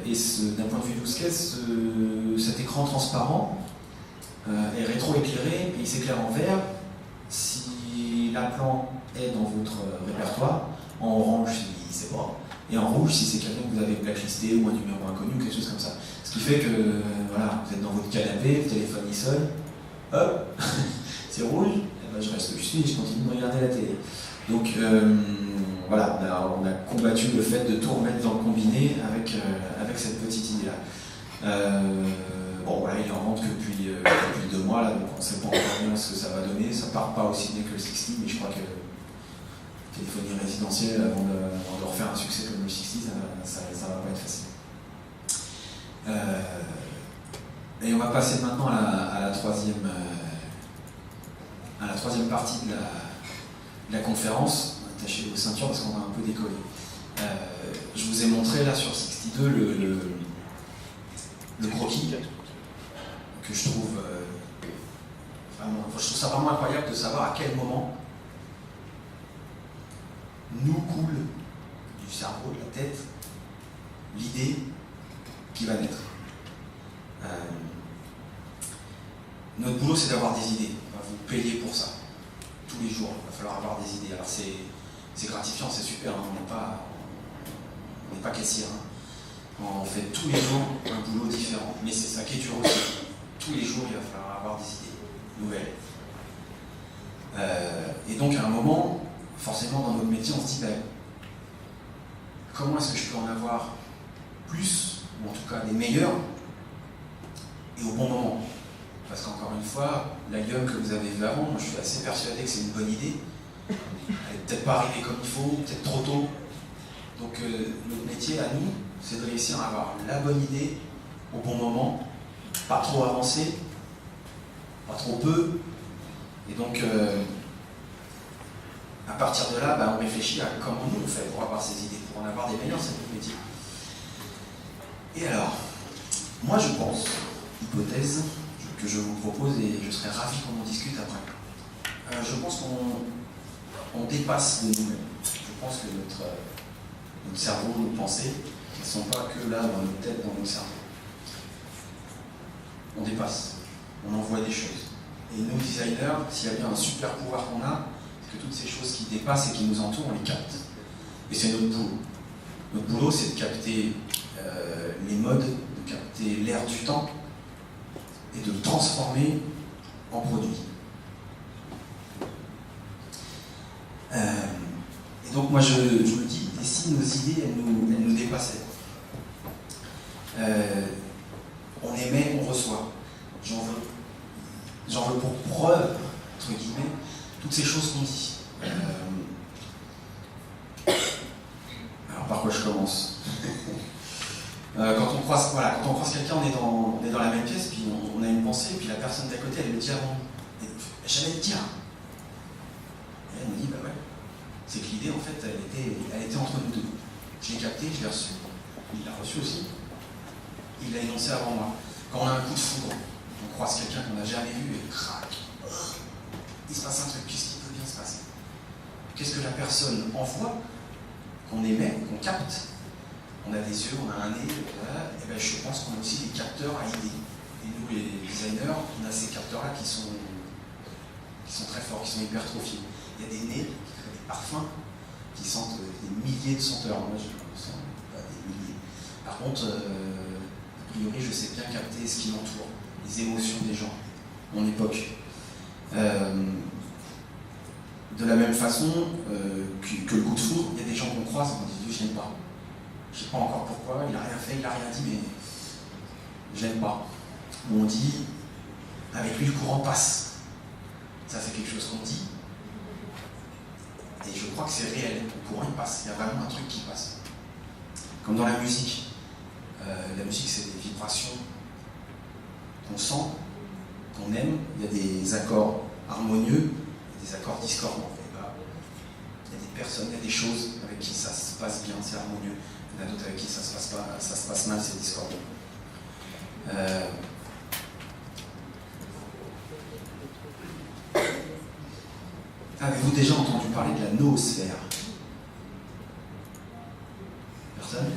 Et d'un point de vue 12 cet écran transparent est rétro-éclairé, et il s'éclaire en vert si l'appelant est dans votre répertoire, en orange si c'est pas, et en rouge si c'est quelqu'un que vous avez blacklisté ou un numéro inconnu ou quelque chose comme ça. Ce qui fait que voilà, vous êtes dans votre canapé, le téléphone il sonne, hop, c'est rouge, et ben je reste où je suis et je continue de regarder la télé. Donc voilà, on a combattu le fait de tout remettre dans le combiné avec cette petite idée-là. Bon voilà, il en rentre que depuis 2 mois, là, donc on ne sait pas encore bien ce que ça va donner. Ça part pas aussi bien que le 60, mais je crois que téléphonie résidentielle, avant de refaire un succès comme le 60, ça va pas être facile. Et on va passer maintenant à la troisième partie de la conférence. Attachez vos ceintures parce qu'on va un peu décoller. Je vous ai montré là sur 62 le croquis que je trouve ça vraiment incroyable de savoir à quel moment nous coule du cerveau, de la tête, l'idée qui va naître. Notre boulot, c'est d'avoir des idées. On va vous payer pour ça. Tous les jours, il va falloir avoir des idées. Alors c'est gratifiant, c'est super, hein. On n'est pas caissière. Hein. On fait tous les jours un boulot différent. Mais c'est ça qui est dur aussi. Tous les jours, il va falloir avoir des idées nouvelles. Et donc à un moment, forcément dans notre métier, on se dit comment est-ce que je peux en avoir plus, ou en tout cas des meilleurs, et au bon moment. Parce qu'encore une fois, la gueule que vous avez vue avant, moi je suis assez persuadé que c'est une bonne idée. Elle n'est peut-être pas arrivée comme il faut, peut-être trop tôt. Donc notre métier à nous, c'est de réussir à avoir la bonne idée au bon moment, pas trop avancé, pas trop peu. Et donc à partir de là, on réfléchit à comment nous on fait pour avoir ces idées, pour en avoir des meilleures, c'est notre métier. Et alors, moi je pense, hypothèse que je vous propose et je serais ravi qu'on en discute après. Je pense qu'on dépasse de nous-mêmes. Je pense que notre cerveau, nos pensées, ne sont pas que là dans notre tête, dans notre cerveau. On dépasse, on envoie des choses. Et nous, designers, s'il y a bien un super pouvoir qu'on a, c'est que toutes ces choses qui dépassent et qui nous entourent, on les capte. Et c'est notre boulot. Notre boulot, c'est de capter les modes, de capter l'air du temps et de le transformer en produit. Et donc moi je me dis, et si nos idées elles nous dépassaient, on émet, on reçoit. J'en veux pour preuve, entre guillemets, toutes ces choses qu'on dit. Alors par quoi je commence? Quand on croise quelqu'un, on est dans la même pièce, puis on a une pensée, puis la personne d'à côté, elle me dit avant. J'allais te dire. Et elle me dit, ouais. C'est que l'idée, en fait, elle était entre nous deux. Je l'ai capté, je l'ai reçu. Il l'a reçu aussi. Il l'a énoncé avant moi. Quand on a un coup de foudre, on croise quelqu'un qu'on n'a jamais vu et crac. Il se passe un truc, qu'est-ce qui peut bien se passer? Qu'est-ce que la personne envoie, qu'on émet, qu'on capte? On a des yeux, on a un nez, et je pense qu'on a aussi des capteurs à idées. Et nous, les designers, on a ces capteurs-là qui sont très forts, qui sont hypertrophiés. Il y a des nez qui créent des parfums qui sentent des milliers de senteurs. Moi, je ne sens pas des milliers. Par contre, a priori, je sais bien capter ce qui m'entoure, les émotions des gens, mon époque. De la même façon que le coup de foudre, il y a des gens qu'on croise et on dit je n'aime pas. Je ne sais pas encore pourquoi, il n'a rien fait, il n'a rien dit, mais je n'aime pas. On dit avec lui le courant passe. Ça c'est quelque chose qu'on dit. Et je crois que c'est réel, le courant il passe, il y a vraiment un truc qui passe. Comme dans la musique. La musique c'est des vibrations qu'on sent, qu'on aime, il y a des accords harmonieux, des accords discordants. Il y a des personnes, il y a des choses avec qui ça se passe bien, c'est harmonieux. Il y en a d'autres avec qui ça se passe mal, c'est discordant. Avez-vous déjà entendu parler de la noosphère? Personne?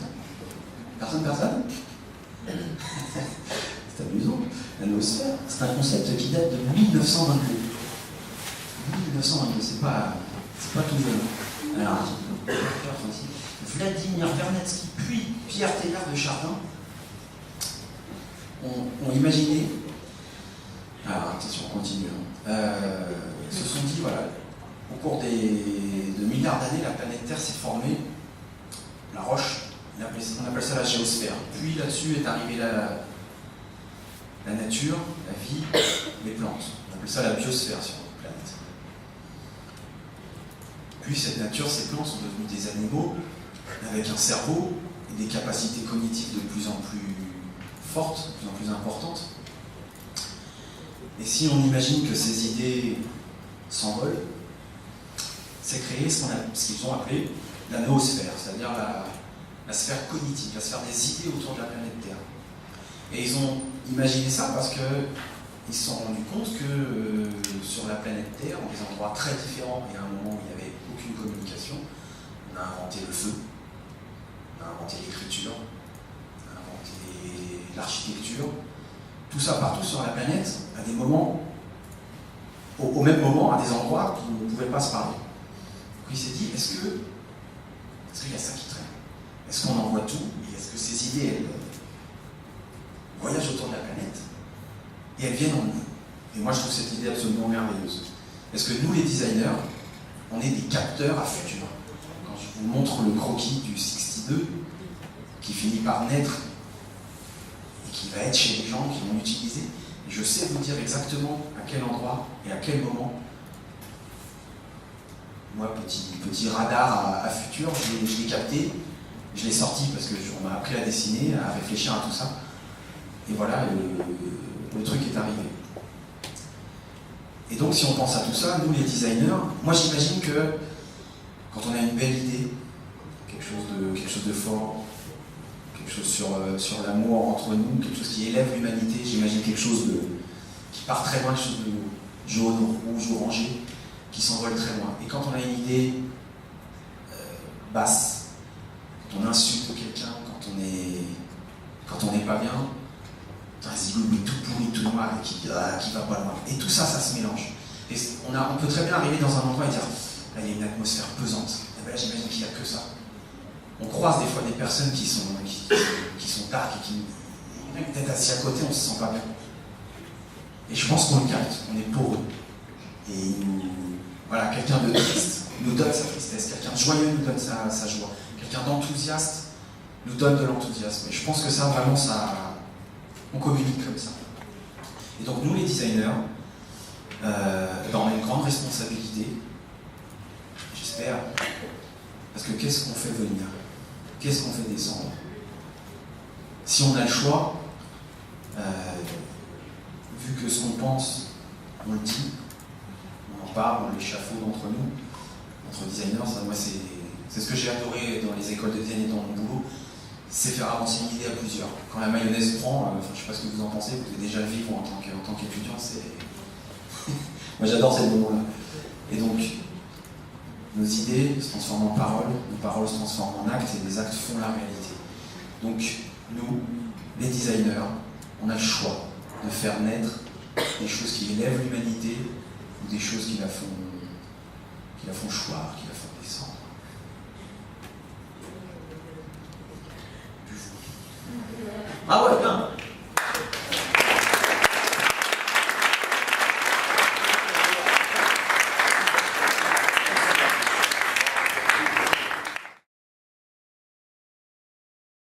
Personne? C'est amusant. La noosphère, c'est un concept qui date de 1922. 1922, c'est pas tout jeune. Alors, Vladimir Vernadsky puis Pierre Teilhard de Chardin ont imaginé. Alors attention, on continue. Ils se sont dit, voilà, au cours de milliards d'années, la planète Terre s'est formée, la roche, on appelle ça la géosphère. Puis là-dessus est arrivée la nature, la vie, les plantes. On appelle ça la biosphère sur notre planète. Puis cette nature, ces plantes sont devenues des animaux avec un cerveau et des capacités cognitives de plus en plus fortes, de plus en plus importantes. Et si on imagine que ces idées s'envolent, c'est créer ce qu'ils ont appelé la noosphère, c'est-à-dire la sphère cognitive, la sphère des idées autour de la planète Terre. Et ils ont imaginé ça parce qu'ils se sont rendus compte que sur la planète Terre, dans des endroits très différents, et à un moment où il n'y avait aucune communication, on a inventé le feu, on a inventé l'écriture, on a inventé l'architecture, tout ça partout sur la planète, à des moments, au même moment, à des endroits qui ne pouvaient pas se parler. Donc il s'est dit, est-ce qu'il y a ça qui traîne? Est-ce qu'on envoie tout? Et est-ce que ces idées, elles voyagent autour de la planète? Et elles viennent en nous. Et moi, je trouve cette idée absolument merveilleuse. Parce que nous, les designers, on est des capteurs à futur. Quand je vous montre le croquis du 62, qui finit par naître et qui va être chez les gens qui vont l'utiliser, je sais vous dire exactement à quel endroit et à quel moment. Moi, petit radar à futur, je l'ai capté, je l'ai sorti parce qu'on m'a appris à dessiner, à réfléchir à tout ça. Et voilà, le truc est arrivé. Et donc, si on pense à tout ça, nous les designers, moi j'imagine que quand on a une belle idée, quelque chose de fort, quelque chose sur l'amour entre nous, quelque chose qui élève l'humanité, j'imagine quelque chose qui part très loin, quelque chose de jaune, rouge, orangé, qui s'envole très loin. Et quand on a une idée basse, quand on insulte quelqu'un, quand on n'est pas bien, un zigoumi tout pourri, tout noir et qui va pas loin. Et tout ça, ça se mélange. Et on peut très bien arriver dans un endroit et dire là, il y a une atmosphère pesante. Et bien là, j'imagine qu'il n'y a que ça. On croise des fois des personnes qui sont dark et qui, peut-être assis à côté, on se sent pas bien. Et je pense qu'on le capte, on est pour eux. Et voilà, quelqu'un de triste nous donne sa tristesse, quelqu'un de joyeux nous donne sa joie, quelqu'un d'enthousiaste nous donne de l'enthousiasme. Et je pense que ça, vraiment, on communique comme ça. Et donc nous, les designers, on a une grande responsabilité, j'espère, parce que qu'est-ce qu'on fait venir? Qu'est-ce qu'on fait descendre? Si on a le choix, vu que ce qu'on pense, on le dit, on en parle, on l'échafaude entre nous, entre designers, ça, moi c'est ce que j'ai adoré dans les écoles de design et dans mon boulot, c'est faire avancer une idée à plusieurs. Quand la mayonnaise prend, je ne sais pas ce que vous en pensez, vous devez déjà le vivre en tant qu'étudiant, moi j'adore ces moments-là. Et donc, nos idées se transforment en paroles, nos paroles se transforment en actes, et les actes font la réalité. Donc, nous, les designers, on a le choix de faire naître des choses qui élèvent l'humanité ou des choses qui la font choir, qui la font descendre. Ah ouais, bien.